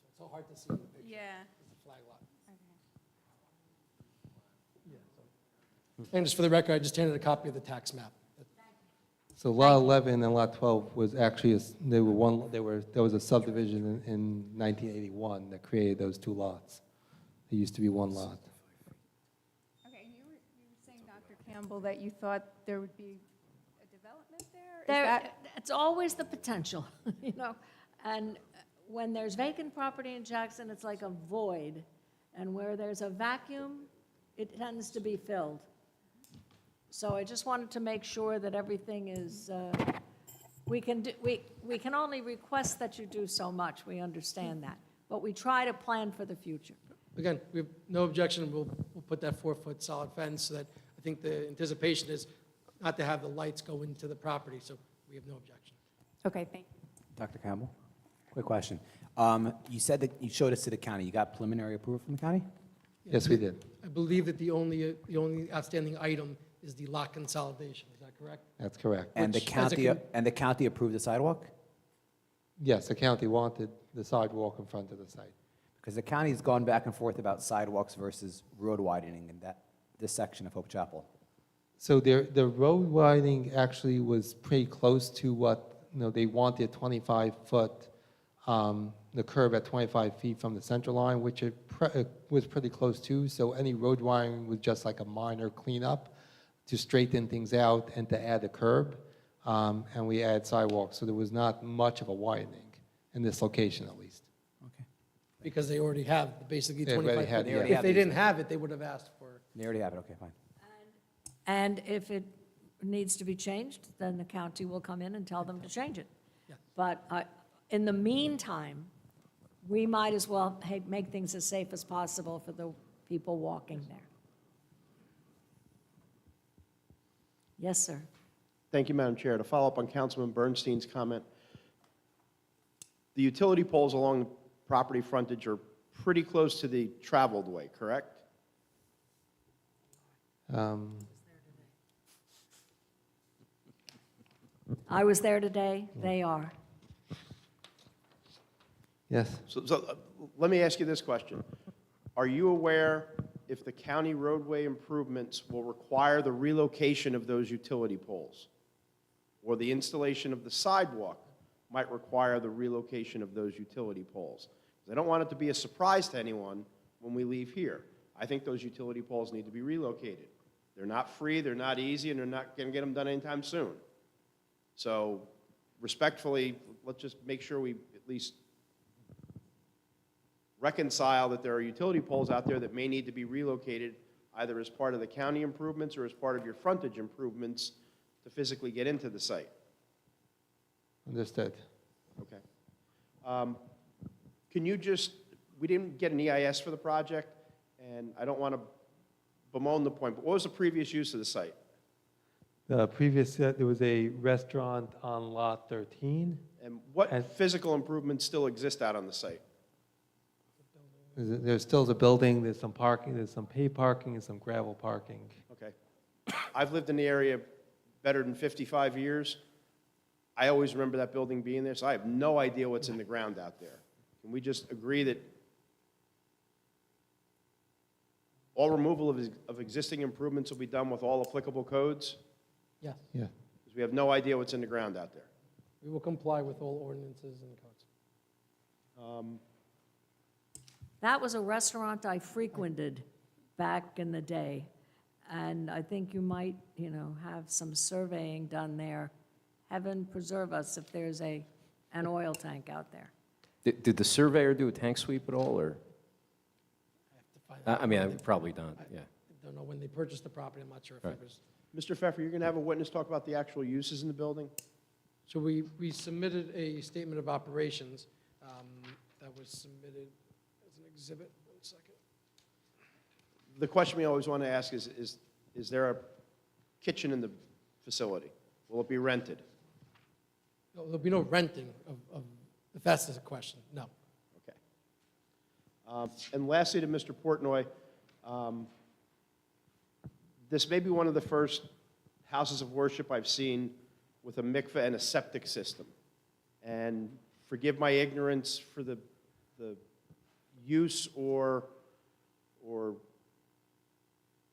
Speaker 7: It's so hard to see in the picture.
Speaker 10: Yeah.
Speaker 7: It's a flag lot. And just for the record, I just handed a copy of the tax map.
Speaker 6: So Lot 11 and Lot 12 was actually, there was a subdivision in 1981 that created those two lots. There used to be one lot.
Speaker 10: Okay, you were saying, Dr. Campbell, that you thought there would be a development there? Is
Speaker 2: There,
Speaker 10: that-
Speaker 2: it's always the potential, you know? And when there's vacant property in Jackson, it's like a void. And where there's a vacuum, it tends to be filled. So I just wanted to make sure that everything is, we can only request that you do so much, we understand that. But we try to plan for the future.
Speaker 7: Again, we have no objection, we'll put that 4-foot solid fence so that, I think the anticipation is not to have the lights go into the property, so we have no objection.
Speaker 10: Okay, thank you.
Speaker 5: Dr. Campbell, quick question. You said that you showed us to the county. You got preliminary approval from the county?
Speaker 6: Yes, we did.
Speaker 7: I believe that the only outstanding item is the lot consolidation, is that correct?
Speaker 6: That's correct.
Speaker 5: And the
Speaker 7: Which, as a
Speaker 5: county,
Speaker 7: con-
Speaker 5: and the county approved the sidewalk?
Speaker 6: Yes, the county wanted the sidewalk in front of the site.
Speaker 5: Because the county's gone back and forth about sidewalks versus road widening in this section of Hope Chapel.
Speaker 6: So the road widening actually was pretty close to what, they wanted 25-foot, the curb at 25 feet from the center line, which it was pretty close to. So any road widening was just like a minor cleanup to straighten things out and to add a curb. And we add sidewalks, so there was not much of a widening in this location at least.
Speaker 5: Okay.
Speaker 7: Because they already have basically
Speaker 6: They already
Speaker 7: 25
Speaker 6: had
Speaker 7: foot.
Speaker 6: the
Speaker 5: area.
Speaker 7: If they didn't have it, they would have asked for.
Speaker 5: They already have it, okay, fine.
Speaker 2: And if it needs to be changed, then the county will come in and tell them to change it.
Speaker 7: Yeah.
Speaker 2: But in the meantime, we might as well make things as safe as possible for the people walking there. Yes, sir.
Speaker 8: Thank you, Madam Chair. To follow up on Councilman Bernstein's comment, the utility poles along the property frontage are pretty close to the traveled way, correct?
Speaker 2: I was there today, they are.
Speaker 6: Yes.
Speaker 8: So let me ask you this question. Are you aware if the county roadway improvements will require the relocation of those utility poles? Or the installation of the sidewalk might require the relocation of those utility poles? 'Cause I don't want it to be a surprise to anyone when we leave here. I think those utility poles need to be relocated. They're not free, they're not easy, and they're not going to get them done anytime soon. So respectfully, let's just make sure we at least reconcile that there are utility poles out there that may need to be relocated either as part of the county improvements or as part of your frontage improvements to physically get into the site.
Speaker 6: Understood.
Speaker 8: Okay. Can you just, we didn't get an EIS for the project, and I don't want to bemoan the point, but what was the previous use of the site?
Speaker 6: The previous, there was a restaurant on Lot 13.
Speaker 8: And what
Speaker 6: And-
Speaker 8: physical improvements still exist out on the site?
Speaker 6: There's still a building, there's some parking, there's some paved parking and some gravel parking.
Speaker 8: Okay. I've lived in the area better than 55 years. I always remember that building being there, so I have no idea what's in the ground out there. Can we just agree that all removal of existing improvements will be done with all applicable codes?
Speaker 7: Yes,
Speaker 6: Yeah.
Speaker 8: Because we have no idea what's in the ground out there.
Speaker 7: we will comply with all ordinances and codes.
Speaker 2: That was a restaurant I frequented back in the day, and I think you might, have some surveying done there. Heaven preserve us if there's an oil tank out there.
Speaker 1: Did the surveyor do a tank sweep at all, or?
Speaker 7: I have to find out.
Speaker 1: I mean, probably not, yeah.
Speaker 7: I don't know when they purchased the property, I'm not sure if
Speaker 1: Right.
Speaker 7: it was.
Speaker 8: Mr. Pfeffer, you're going to have a witness talk about the actual uses in the building?
Speaker 7: So we submitted a statement of operations that was submitted as an exhibit. 1 second.
Speaker 8: The question we always want to ask is there a kitchen in the facility? Will it be rented?
Speaker 7: No, there'll be no renting of, if that's the question, no.
Speaker 8: Okay. And lastly, to Mr. Portnoy, this may be one of the first houses of worship I've seen with a mikveh and a septic system. And forgive my ignorance for the use or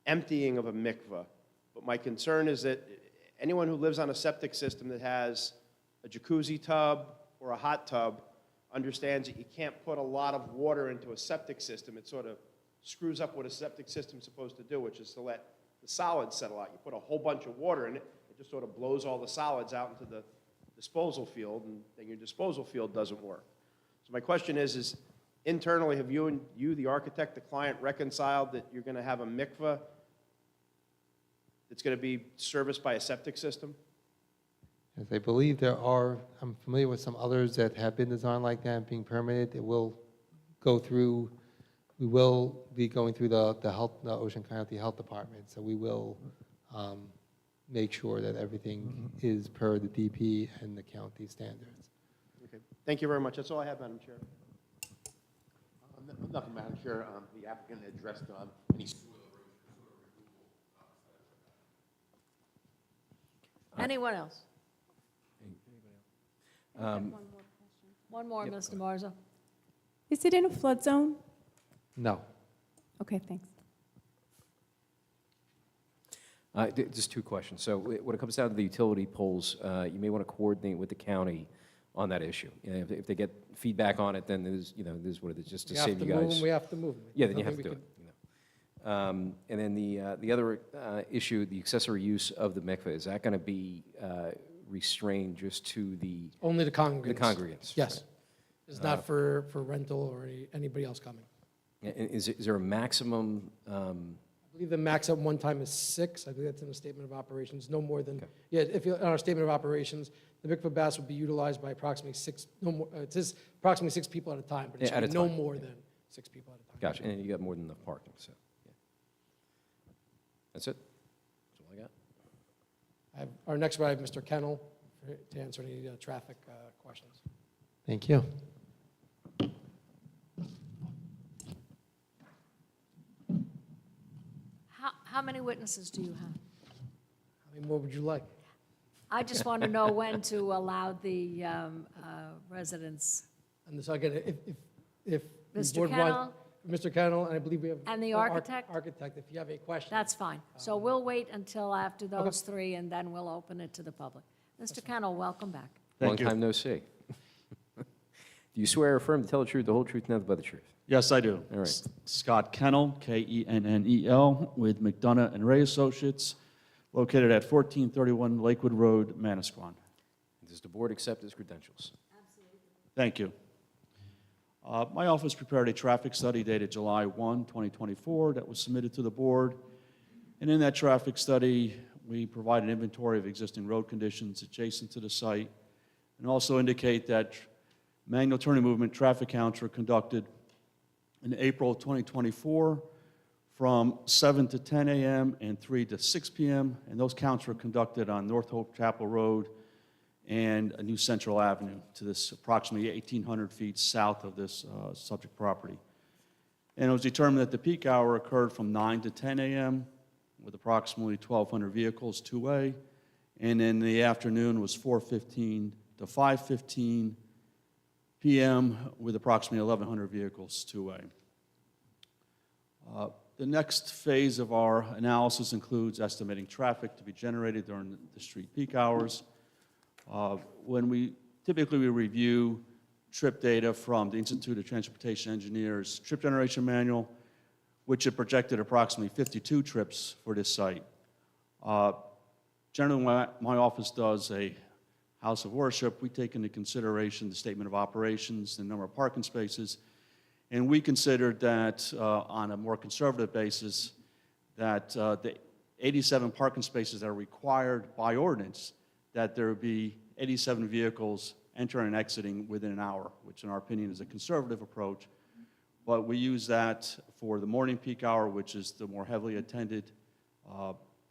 Speaker 8: emptying of a mikveh, but my concern is that anyone who lives on a septic system that has a jacuzzi tub or a hot tub understands that you can't put a lot of water into a septic system. It sort of screws up what a septic system's supposed to do, which is to let the solids settle out. You put a whole bunch of water in it, it just sort of blows all the solids out into the disposal field, and then your disposal field doesn't work. So my question is internally, have you, the architect, the client, reconciled that you're going to have a mikveh that's going to be serviced by a septic system?
Speaker 6: Yes, I believe there are, I'm familiar with some others that have been designed like that, being permitted. It will go through, we will be going through the Ocean County Health Department, so we will make sure that everything is per the DP and the county standards.
Speaker 8: Okay. Thank you very much. That's all I have, Madam Chair.
Speaker 9: Nothing, Madam Chair. The applicant addressed any
Speaker 2: Anyone else? One more, Mr. Marzo.
Speaker 10: Is it in a flood zone?
Speaker 6: No.
Speaker 10: Okay, thanks.
Speaker 1: Just two questions. So when it comes down to the utility poles, you may want to coordinate with the county on that issue. If they get feedback on it, then there's, there's what it is, just to save you guys.
Speaker 7: We have to move them.
Speaker 1: Yeah, then you have
Speaker 7: Nothing
Speaker 1: to
Speaker 7: we
Speaker 1: do it. And then the other issue, the accessory use of the mikveh, is that going to be restrained just to the
Speaker 7: Only the congregants.
Speaker 1: the congregants?
Speaker 7: Yes. It's not for rental or anybody else coming.
Speaker 1: Right? And is there a maximum?
Speaker 7: I believe the max at one time is 6. I think that's in the statement of operations, no more than,
Speaker 1: Okay.
Speaker 7: yeah, if you, on our statement of operations, the mikveh baths would be utilized by approximately 6, no more, it says approximately 6 people at a time, but it
Speaker 1: Yeah, at
Speaker 7: should
Speaker 1: a
Speaker 7: be no
Speaker 1: time,
Speaker 7: more
Speaker 1: yeah.
Speaker 7: than 6 people at a time.
Speaker 1: Gotcha. And you got more than enough parking, so yeah. That's it. That's all I got.
Speaker 7: Our next one, I have Mr. Kennel to answer any traffic questions.
Speaker 6: Thank you.
Speaker 2: How many witnesses do you have?
Speaker 7: How many more would you like?
Speaker 2: I just want to know when to allow the residents.
Speaker 7: And so again, if the
Speaker 2: Mr.
Speaker 7: board
Speaker 2: Kennel?
Speaker 7: wants, Mr. Kennel, and I believe we have.
Speaker 2: And the
Speaker 7: our
Speaker 2: architect?
Speaker 7: Architect, if you have a question.
Speaker 2: That's fine. So we'll wait until after those three, and then we'll open it to the public. Mr. Kennel, welcome back.
Speaker 1: Long time no see. Do you swear or affirm to tell the truth, the whole truth, and nothing but the truth?
Speaker 11: Yes, I do.
Speaker 1: All right.
Speaker 11: Scott Kennel, Kennel, with McDonough and Ray Associates, located at 1431 Lakewood Road, Manasquan.
Speaker 1: Does the board accept his credentials?
Speaker 11: Thank you. My office prepared a traffic study dated July 1, 2024, that was submitted to the board. And in that traffic study, we provide an inventory of existing road conditions adjacent to the site, and also indicate that manual turning movement traffic counts were conducted in April of 2024 from 7 to 10 a.m. and 3 to 6 p.m., and those counts were conducted on North Hope Chapel Road and a New Central Avenue to this approximately 1,800 feet south of this subject property. And it was determined that the peak hour occurred from 9 to 10 a.m., with approximately 1,200 vehicles two-way. And in the afternoon was 4:15 to 5:15 p.m. with approximately 1,100 vehicles two-way. The next phase of our analysis includes estimating traffic to be generated during the street peak hours. When we typically review trip data from the Institute of Transportation Engineers trip generation manual, which had projected approximately 52 trips for this site. Generally, when my office does a house of worship, we take into consideration the statement of operations, the number of parking spaces, and we considered that on a more conservative basis, that the 87 parking spaces that are required by ordinance, that there would be 87 vehicles entering and exiting within an hour, which in our opinion is a conservative approach. But we use that for the morning peak hour, which is the more heavily attended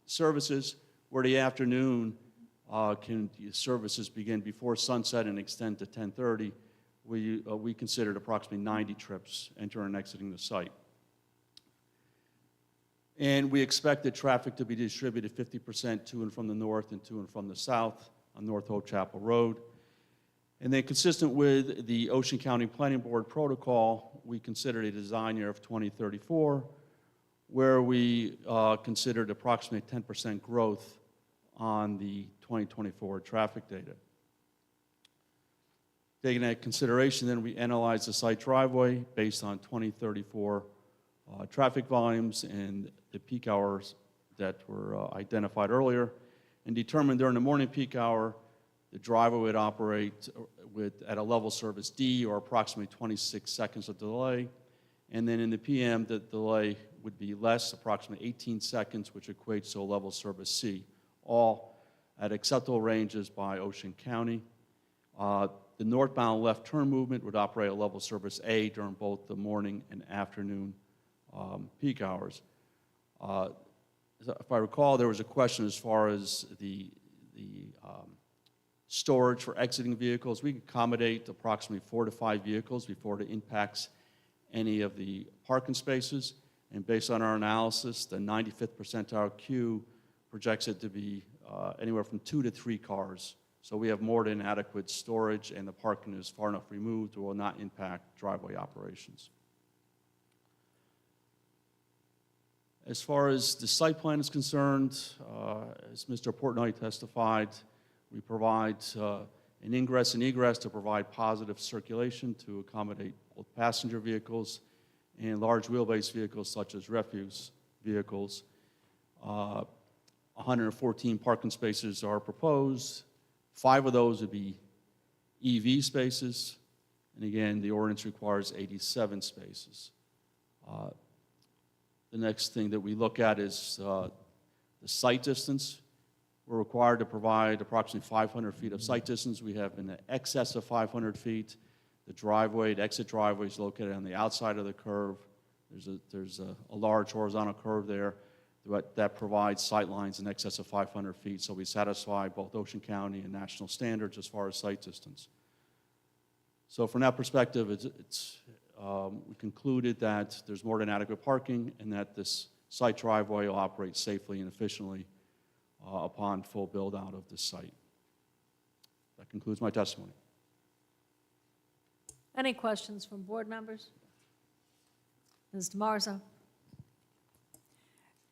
Speaker 11: services, where the afternoon services begin before sunset and extend to 10:30. We considered approximately 90 trips entering and exiting the site. And we expected traffic to be distributed 50% to and from the north and to and from the south on North Hope Chapel Road. And then consistent with the Ocean County Planning Board protocol, we considered a design year of 2034, where we considered approximately 10% growth on the 2024 traffic data. Taking that into consideration, then we analyzed the site driveway based on 2034 traffic volumes and the peak hours that were identified earlier, and determined during the morning peak hour, the driveway would operate at a level service D, or approximately 26 seconds of delay. And then in the PM, the delay would be less, approximately 18 seconds, which equates to a level service C, all at acceptable ranges by Ocean County. The northbound left turn movement would operate at level service A during both the morning and afternoon peak hours. If I recall, there was a question as far as the storage for exiting vehicles. We can accommodate approximately 4 to 5 vehicles before it impacts any of the parking spaces. And based on our analysis, the 95th percentile queue projects it to be anywhere from 2 to 3 cars. So we have more than adequate storage, and the parking is far enough removed, it will not impact driveway operations. As far as the site plan is concerned, as Mr. Portnoy testified, we provide an ingress and egress to provide positive circulation to accommodate both passenger vehicles and large wheelbase vehicles such as refuse vehicles. 114 parking spaces are proposed. 5 of those would be EV spaces. And again, the ordinance requires 87 spaces. The next thing that we look at is the site distance. We're required to provide approximately 500 feet of site distance. We have in excess of 500 feet. The driveway, the exit driveway is located on the outside of the curve. There's a large horizontal curve there that provides sight lines in excess of 500 feet. So we satisfy both Ocean County and national standards as far as site distance. So from that perspective, we concluded that there's more than adequate parking and that this site driveway will operate safely and efficiently upon full build-out of this site. That concludes my testimony.
Speaker 2: Any questions from board members? Ms. DeMarzo?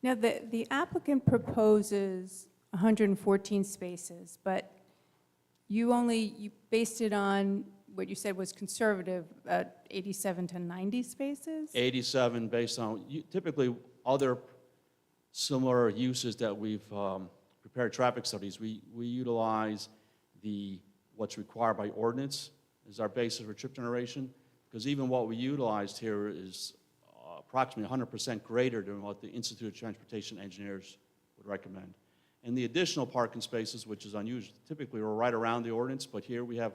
Speaker 10: Now, the applicant proposes 114 spaces, but you based it on what you said was conservative, 87 to 90 spaces?
Speaker 11: 87 based on, typically other similar uses that we've prepared traffic studies, we utilize what's required by ordinance as our basis for trip generation, because even what we utilized here is approximately 100% greater than what the Institute of Transportation Engineers would recommend. And the additional parking spaces, which is unusual, typically we're right around the ordinance, but here we have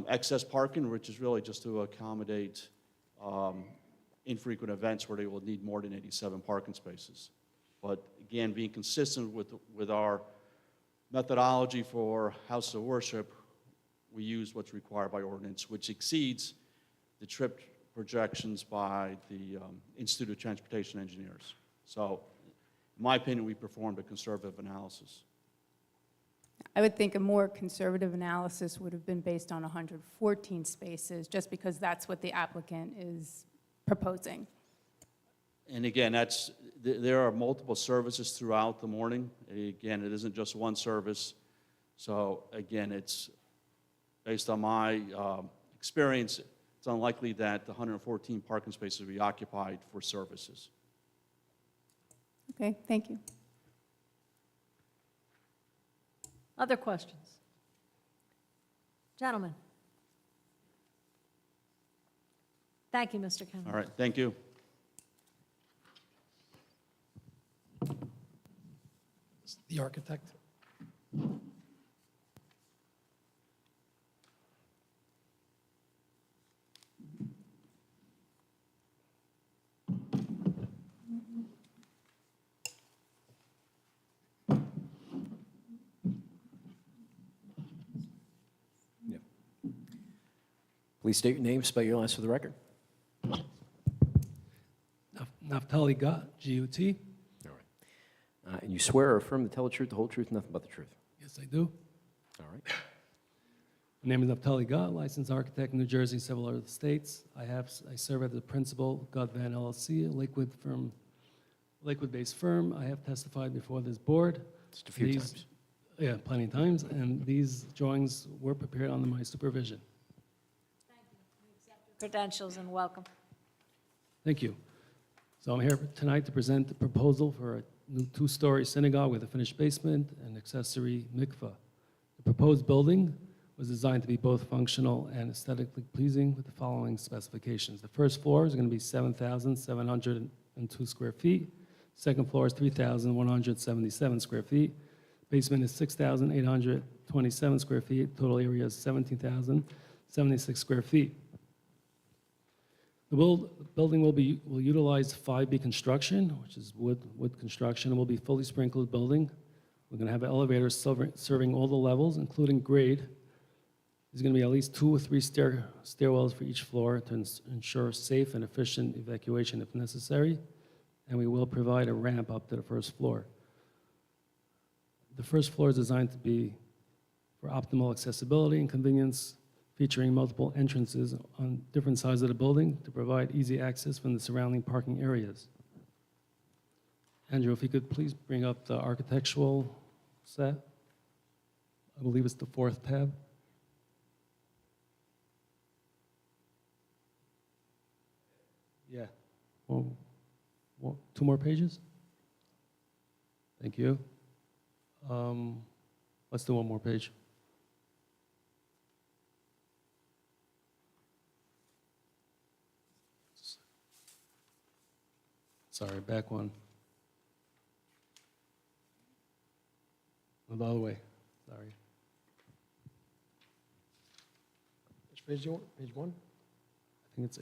Speaker 11: excess parking, which is really just to accommodate infrequent events where they will need more than 87 parking spaces. But again, being consistent with our methodology for house of worship, we use what's required by ordinance, which exceeds the trip projections by the Institute of Transportation Engineers. So In my opinion, we performed a conservative analysis.
Speaker 10: I would think a more conservative analysis would have been based on 114 spaces, just because that's what the applicant is proposing.
Speaker 11: And again, there are multiple services throughout the morning. Again, it isn't just one service. So again, it's based on my experience, it's unlikely that the 114 parking spaces will be occupied for services.
Speaker 10: Okay, thank you.
Speaker 2: Other questions? Gentlemen. Thank you, Mr. Kennedy.
Speaker 11: All right, thank you.
Speaker 7: The architect.
Speaker 1: Please state your name, spell your last for the record.
Speaker 12: Naftali Gott, G-U-T.
Speaker 1: All right. And you swear or affirm to tell the truth, the whole truth, and nothing but the truth?
Speaker 12: Yes, I do.
Speaker 1: All right.
Speaker 12: My name is Naftali Gott, licensed architect in New Jersey and several other states. I serve as the principal, Gott Van LLC, a Lakewood-based firm. I have testified before this board.
Speaker 1: Just a few times.
Speaker 12: Yeah, plenty of times, and these drawings were prepared under my supervision.
Speaker 2: Credentials and welcome.
Speaker 12: Thank you. So I'm here tonight to present the proposal for a new two-story synagogue with a finished basement and accessory mikveh. The proposed building was designed to be both functional and aesthetically pleasing with the following specifications. The first floor is going to be 7,702 square feet. Second floor is 3,177 square feet. Basement is 6,827 square feet. Total area is 17,076 square feet. The building will utilize 5B construction, which is wood construction, and will be fully sprinkled building. We're going to have elevators serving all the levels, including grade. There's going to be at least 2 or 3 stairwells for each floor to ensure safe and efficient evacuation if necessary, and we will provide a ramp up to the first floor. The first floor is designed to be for optimal accessibility and convenience, featuring multiple entrances on different sides of the building to provide easy access from the surrounding parking areas. Andrew, if you could please bring up the architectural set. I believe it's the 4th tab. Yeah. Well, 2 more pages? Thank you. Let's do 1 more page. Sorry, back 1. No, the other way, sorry.
Speaker 7: Which page do you want? Page 1?
Speaker 12: I think it's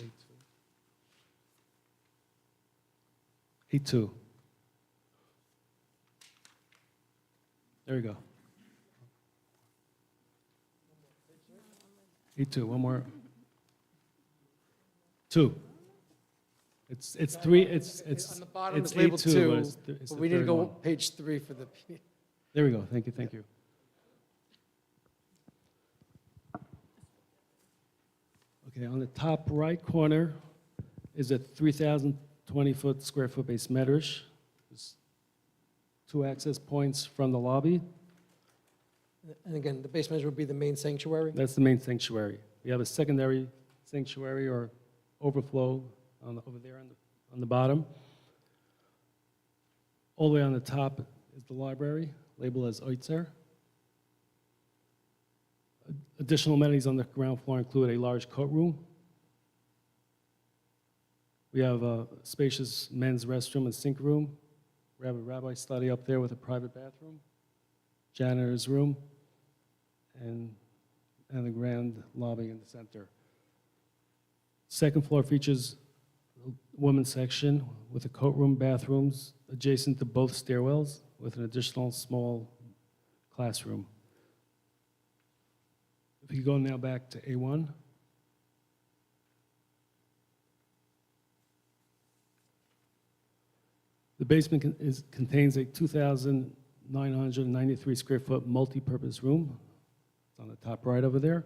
Speaker 12: 8.2. 8.2. There we go. 8.2, 1 more. 2. It's 3,
Speaker 7: On the bottom,
Speaker 12: it's
Speaker 7: it's labeled
Speaker 12: 8.2,
Speaker 7: 2,
Speaker 12: but it's
Speaker 7: but
Speaker 12: the
Speaker 7: we need to
Speaker 12: third
Speaker 7: go
Speaker 12: one.
Speaker 7: page 3 for the,
Speaker 12: There we go, thank you. Okay, on the top right corner is a 3,020 square foot base medrash. There's 2 access points from the lobby.
Speaker 7: and again, the base measure would be the main sanctuary.
Speaker 12: That's the main sanctuary. We have a secondary sanctuary or overflow over there on the bottom. All the way on the top is the library, labeled as Oitzer. Additional amenities on the ground floor include a large coat room. We have a spacious men's restroom and sink room. We have a rabbi study up there with a private bathroom, janitor's room, and the grand lobby in the center. Second floor features a women's section with a coat room, bathrooms adjacent to both stairwells with an additional small classroom. If you go now back to A1. The basement contains a 2,993 square foot multi-purpose room. It's on the top right over there.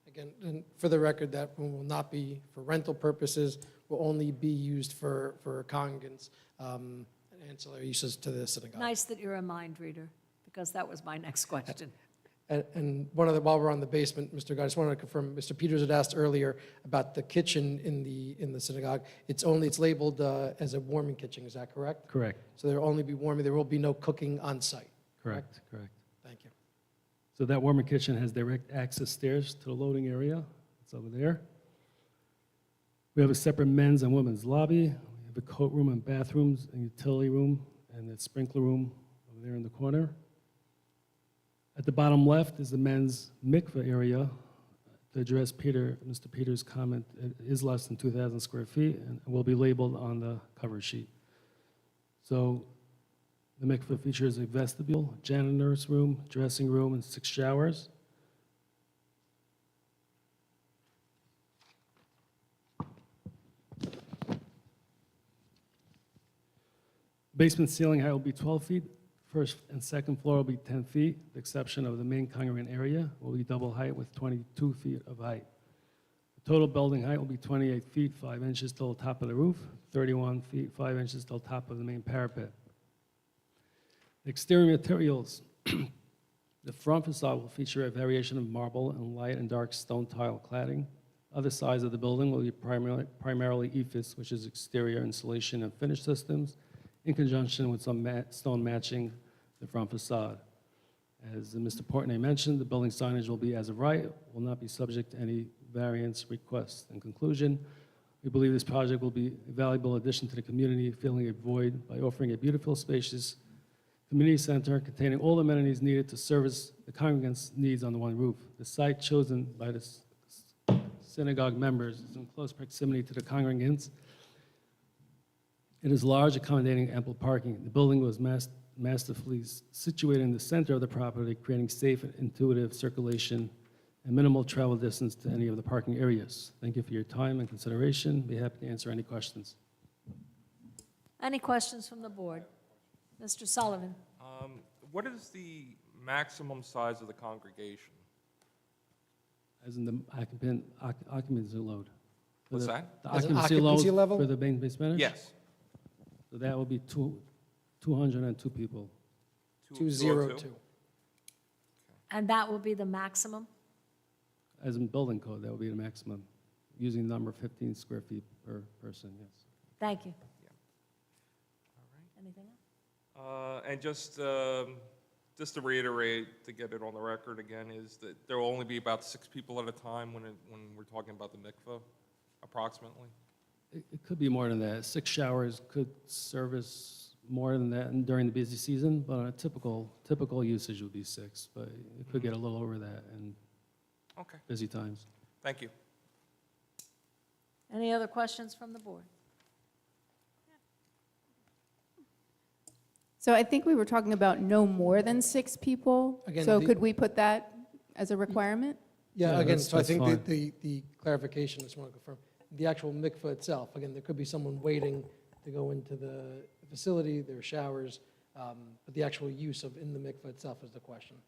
Speaker 7: Again, and for the record, that room will not be for rental purposes, will only be used for congregants, and ancillary uses to the synagogue.
Speaker 2: Nice that you're a mind reader, because that was my next question.
Speaker 7: And one of the, while we're on the basement, Mr. Guy, I just wanted to confirm, Mr. Peters had asked earlier about the kitchen in the synagogue. It's labeled as a warming kitchen, is that correct?
Speaker 12: Correct,
Speaker 7: So there will only be warming, there will be no cooking on site?
Speaker 12: correct.
Speaker 7: Thank you.
Speaker 12: So that warmer kitchen has direct access stairs to the loading area. It's over there. We have a separate men's and women's lobby. We have a coat room and bathrooms, and utility room, and a sprinkler room over there in the corner. At the bottom left is the men's mikveh area. To address Mr. Peters' comment, it is less than 2,000 square feet and will be labeled on the cover sheet. So the mikveh features a vestibule, janitor's room, dressing room, and 6 showers. Basement ceiling height will be 12 feet. First and second floor will be 10 feet. The exception of the main congregant area will be double height with 22 feet of height. The total building height will be 28 feet, 5 inches till the top of the roof, 31 feet, 5 inches till the top of the main parapet. Exterior materials. The front facade will feature a variation of marble and light and dark stone tile cladding. Other sides of the building will be primarily EIFS, which is exterior insulation and finish systems, in conjunction with some stone matching the front facade. As Mr. Portnoy mentioned, the building signage will be as of right, will not be subject to any variance requests. In conclusion, we believe this project will be a valuable addition to the community, filling a void by offering a beautiful, spacious community center containing all amenities needed to service the congregants' needs under one roof. The site chosen by the synagogue members is in close proximity to the congregants. It is large, accommodating ample parking. The building was masterfully situated in the center of the property, creating safe and intuitive circulation and minimal travel distance to any of the parking areas. Thank you for your time and consideration. Be happy to answer any questions.
Speaker 2: Any questions from the board? Mr. Sullivan?
Speaker 4: What is the maximum size of the congregation?
Speaker 12: As in the occupancy load. For
Speaker 4: What's
Speaker 12: the-
Speaker 4: that?
Speaker 12: The
Speaker 7: As an
Speaker 12: occupancy
Speaker 7: occupancy
Speaker 12: load
Speaker 7: level?
Speaker 12: for the basement?
Speaker 4: Yes.
Speaker 12: So that will be 202 people.
Speaker 7: 202.
Speaker 2: And that will be the maximum?
Speaker 12: As in building code, that will be the maximum, using the number 15 square feet per person, yes.
Speaker 2: Thank you.
Speaker 4: Yeah.
Speaker 2: Anything else?
Speaker 4: And just to reiterate, to get it on the record again, is that there will only be about 6 people at a time when we're talking about the mikveh, approximately?
Speaker 12: It could be more than that. 6 showers could service more than that during the busy season, but on a typical usage would be 6, but it could get a little over that in
Speaker 4: Okay,
Speaker 12: busy times.
Speaker 4: thank you.
Speaker 2: Any other questions from the board?
Speaker 10: So I think we were talking about no more than 6 people.
Speaker 7: Again,
Speaker 10: So
Speaker 7: the-
Speaker 10: could we put that as a requirement?
Speaker 7: Yeah,
Speaker 12: Yeah,
Speaker 7: again,
Speaker 12: that's-
Speaker 7: so I
Speaker 12: that's
Speaker 7: think
Speaker 12: fine.
Speaker 7: that the clarification, I just want to confirm, the actual mikveh itself, again, there could be someone waiting to go into the facility, there are showers, but the actual use of in the mikveh itself is the question.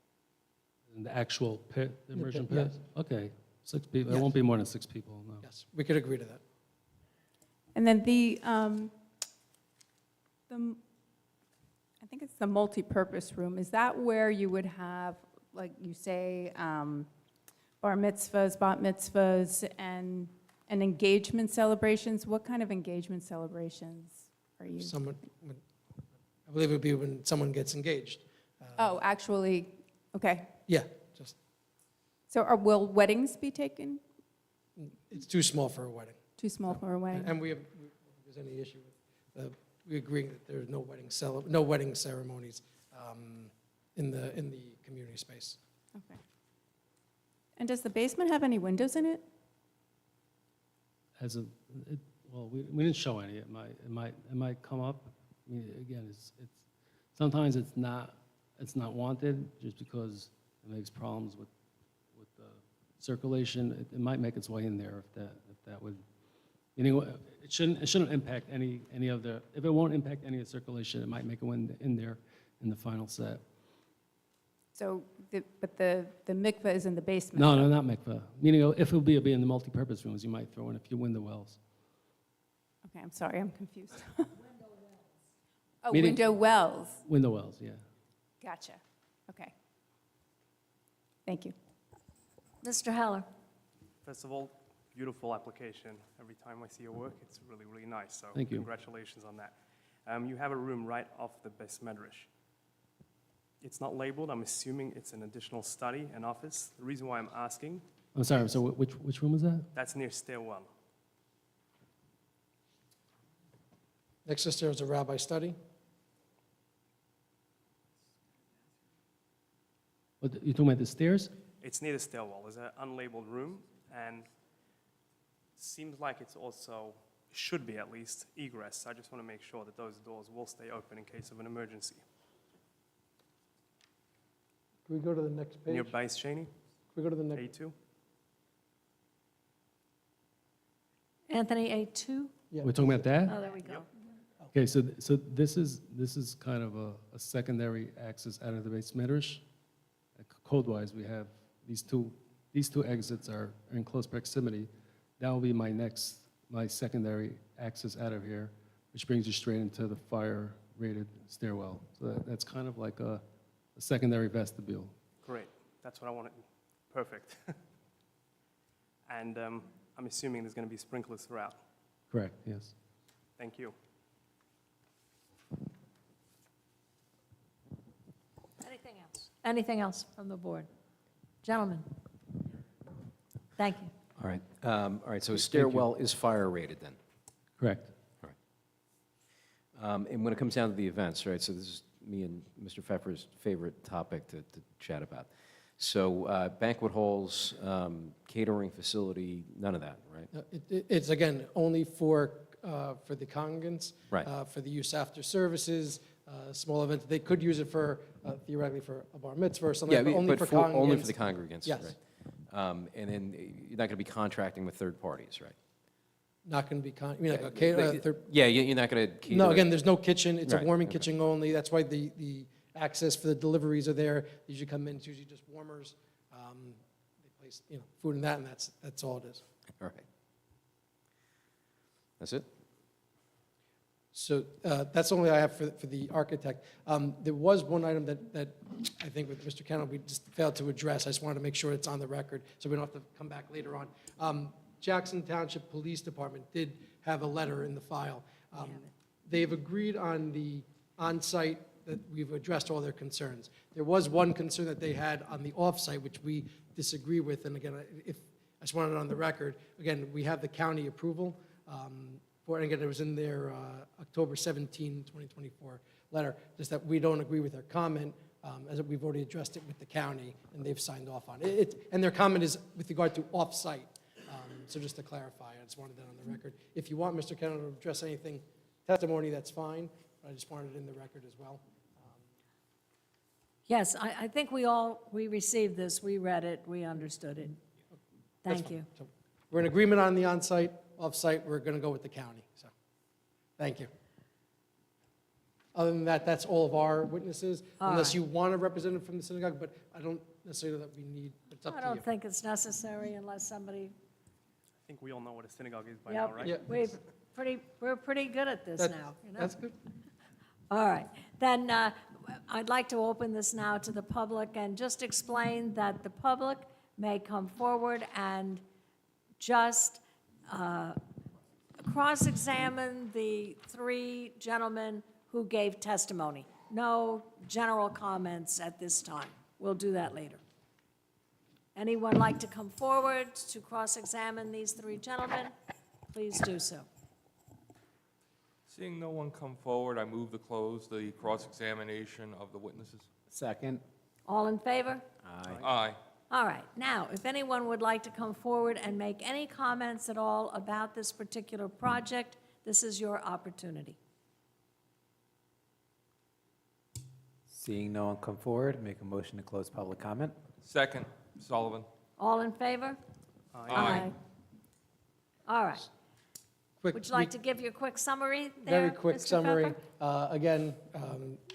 Speaker 12: And the actual pit, the
Speaker 7: The
Speaker 12: immersion
Speaker 7: pit,
Speaker 12: pit?
Speaker 7: yes.
Speaker 12: Okay, 6 people, it
Speaker 7: Yes.
Speaker 12: won't be more than 6 people, no.
Speaker 7: Yes, we could agree to that.
Speaker 10: And then I think it's the multi-purpose room. Is that where you would have, like you say, bar mitzvahs, bat mitzvahs, and engagement celebrations? What kind of engagement celebrations are you?
Speaker 7: Someone, I believe it would be when someone gets engaged.
Speaker 10: Oh, actually, okay.
Speaker 7: Yeah, just,
Speaker 10: So will weddings be taken?
Speaker 7: it's too small for a wedding.
Speaker 10: Too small for a wedding?
Speaker 7: And if there's any issue with, we agree that there's no wedding ceremonies in the community space.
Speaker 10: Okay. And does the basement have any windows in it?
Speaker 12: Well, we didn't show any. It might come up. I mean, again, it's sometimes it's not wanted just because it makes problems with the circulation. It might make its way in there if that would Meaning, it shouldn't impact any of the, if it won't impact any of the circulation, it might make it in there in the final set.
Speaker 10: So, but the mikveh is in the basement?
Speaker 12: No, no, not mikveh. Meaning, if it'll be in the multipurpose rooms, you might throw in a few window wells.
Speaker 10: Okay, I'm sorry, I'm confused. Oh,
Speaker 12: Meaning-
Speaker 10: window wells.
Speaker 12: Window wells, yeah.
Speaker 10: Gotcha. Okay. Thank you.
Speaker 2: Mr. Heller?
Speaker 13: First of all, beautiful application. Every time I see your work, it's really, really nice. So
Speaker 12: Thank you.
Speaker 13: congratulations on that. You have a room right off the Beis Medrash. It's not labeled. I'm assuming it's an additional study and office. The reason why I'm asking,
Speaker 12: I'm sorry, so which room was that?
Speaker 13: that's near stairwell.
Speaker 7: Next to there is a rabbi study.
Speaker 12: What, you talking about the stairs?
Speaker 13: It's near the stairwell. There's an unlabeled room, and seems like it's also, should be at least, egress. I just want to make sure that those doors will stay open in case of an emergency.
Speaker 7: Can we go to the next page?
Speaker 13: Near
Speaker 7: Can
Speaker 13: Bais Cheney,
Speaker 7: we go to the next?
Speaker 13: A2.
Speaker 2: Anthony, A2?
Speaker 7: Yeah.
Speaker 12: We're talking about that?
Speaker 2: Oh, there we go.
Speaker 12: Okay, so this is kind of a secondary access out of the base medrash. Code-wise, we have these two exits are in close proximity. That will be my secondary access out of here, which brings you straight into the fire-rated stairwell. So that's kind of like a secondary vestibule.
Speaker 13: Great. That's what I wanted. Perfect. And I'm assuming there's going to be sprinklers throughout.
Speaker 12: Correct, yes.
Speaker 13: Thank you.
Speaker 2: Anything else? Anything else from the board? Gentlemen? Thank you.
Speaker 1: All right, so stairwell is fire-rated then?
Speaker 12: Correct.
Speaker 1: And when it comes down to the events, right, so this is me and Mr. Pfeffer's favorite topic to chat about. So banquet halls, catering facility, none of that, right?
Speaker 7: It's, again, only for the congregants.
Speaker 1: Right.
Speaker 7: For the use after services, small events. They could use it for, theoretically, for a bar mitzvah or something,
Speaker 1: Yeah,
Speaker 7: but only for congregants.
Speaker 1: only for the congregants,
Speaker 7: Yes.
Speaker 1: right? And then you're not going to be contracting with third parties, right?
Speaker 7: Not going to be, you mean like a cater?
Speaker 1: Yeah, you're not going to.
Speaker 7: No, again, there's no kitchen. It's a
Speaker 1: Right,
Speaker 7: warming
Speaker 1: okay.
Speaker 7: kitchen only. That's why the access for the deliveries are there. They usually come in, it's usually just warmers. They place, food in that, and that's all it is.
Speaker 1: All right. That's it?
Speaker 7: So that's only I have for the architect. There was one item that I think with Mr. Kennel, we just failed to address. I just wanted to make sure it's on the record, so we don't have to come back later on. Jackson Township Police Department did have a letter in the file. They've agreed on the on-site that we've addressed all their concerns. There was one concern that they had on the off-site, which we disagree with, and again, I just wanted it on the record. Again, we have the county approval for it, and again, it was in their October 17, 2024 letter, just that we don't agree with their comment, as we've already addressed it with the county, and they've signed off on it. And their comment is with regard to off-site. So just to clarify, I just wanted that on the record. If you want Mr. Kennel to address anything testimony, that's fine, but I just wanted it in the record as well.
Speaker 2: Yes, I think we received this, we read it, we understood it.
Speaker 7: That's
Speaker 2: Thank
Speaker 7: fine.
Speaker 2: you.
Speaker 7: So we're in agreement on the on-site, off-site, we're going to go with the county, so, thank you. Other than that, that's all of our witnesses,
Speaker 2: All
Speaker 7: unless
Speaker 2: right.
Speaker 7: you want a representative from the synagogue, but I don't necessarily know that we need, it's up
Speaker 2: I
Speaker 7: to you.
Speaker 2: don't think it's necessary unless somebody,
Speaker 13: I think we all know what a synagogue is by
Speaker 2: yep,
Speaker 13: now, right?
Speaker 7: Yeah.
Speaker 2: we're pretty good at this
Speaker 7: That-
Speaker 2: now.
Speaker 7: That's good.
Speaker 2: All right, then I'd like to open this now to the public and just explain that the public may come forward and just cross-examine the three gentlemen who gave testimony. No general comments at this time. We'll do that later. Anyone like to come forward to cross-examine these three gentlemen? Please do so.
Speaker 4: Seeing no one come forward, I move to close the cross-examination of the witnesses.
Speaker 5: Second.
Speaker 2: All in favor?
Speaker 4: Aye.
Speaker 2: All right, now, if anyone would like to come forward and make any comments at all about this particular project, this is your opportunity.
Speaker 5: Seeing no one come forward, make a motion to close public comment.
Speaker 4: Second, Sullivan.
Speaker 2: All in favor?
Speaker 4: Aye.
Speaker 2: All right.
Speaker 7: Quick
Speaker 2: Would you like to give your quick summary there,
Speaker 7: Very quick
Speaker 2: Mr.
Speaker 7: summary.
Speaker 2: Pfeffer?
Speaker 7: Again,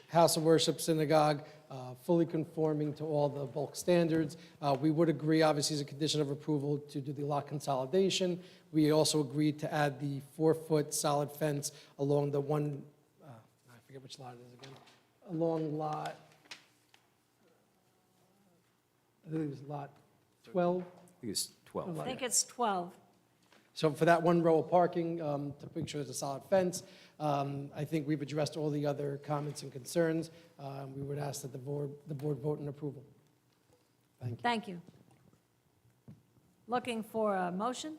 Speaker 7: House of Worship Synagogue, fully conforming to all the bulk standards. We would agree, obviously, as a condition of approval, to do the lot consolidation. We also agreed to add the 4-foot solid fence along the one, I forget which lot it is again, along lot, I think it was lot 12.
Speaker 1: I think it's 12.
Speaker 2: I think it's 12.
Speaker 7: So for that one row of parking, to make sure there's a solid fence, I think we've addressed all the other comments and concerns. We would ask that the board vote in approval. Thank you.
Speaker 2: Thank you. Looking for a motion?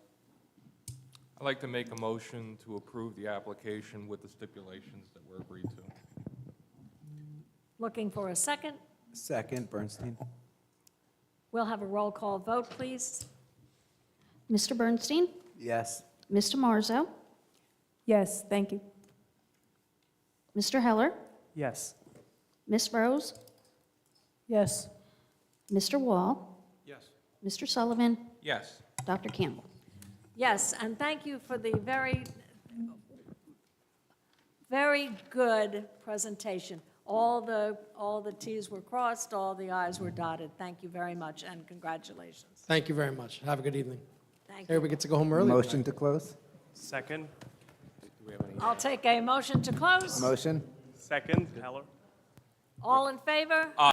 Speaker 4: I'd like to make a motion to approve the application with the stipulations that were agreed to.
Speaker 2: Looking for a second?
Speaker 5: Second, Bernstein.
Speaker 2: We'll have a roll call vote, please.
Speaker 3: Mr. Bernstein?
Speaker 5: Yes.
Speaker 3: Mr. Marzo?
Speaker 10: Yes, thank you.
Speaker 3: Mr. Heller?
Speaker 13: Yes.
Speaker 3: Ms. Rose?
Speaker 10: Yes.
Speaker 3: Mr. Wall?
Speaker 4: Yes.
Speaker 3: Mr. Sullivan?
Speaker 4: Yes.
Speaker 3: Dr. Campbell?
Speaker 2: Yes, and thank you for the very good presentation. All the Ts were crossed, all the Is were dotted. Thank you very much, and congratulations.
Speaker 7: Thank you very much. Have a good evening.
Speaker 2: Thank you.
Speaker 7: Everybody gets to go home early.
Speaker 5: Motion to close?
Speaker 13: Second.
Speaker 2: I'll take a motion to close.
Speaker 5: Motion?
Speaker 13: Second. Heller.
Speaker 2: All in favor?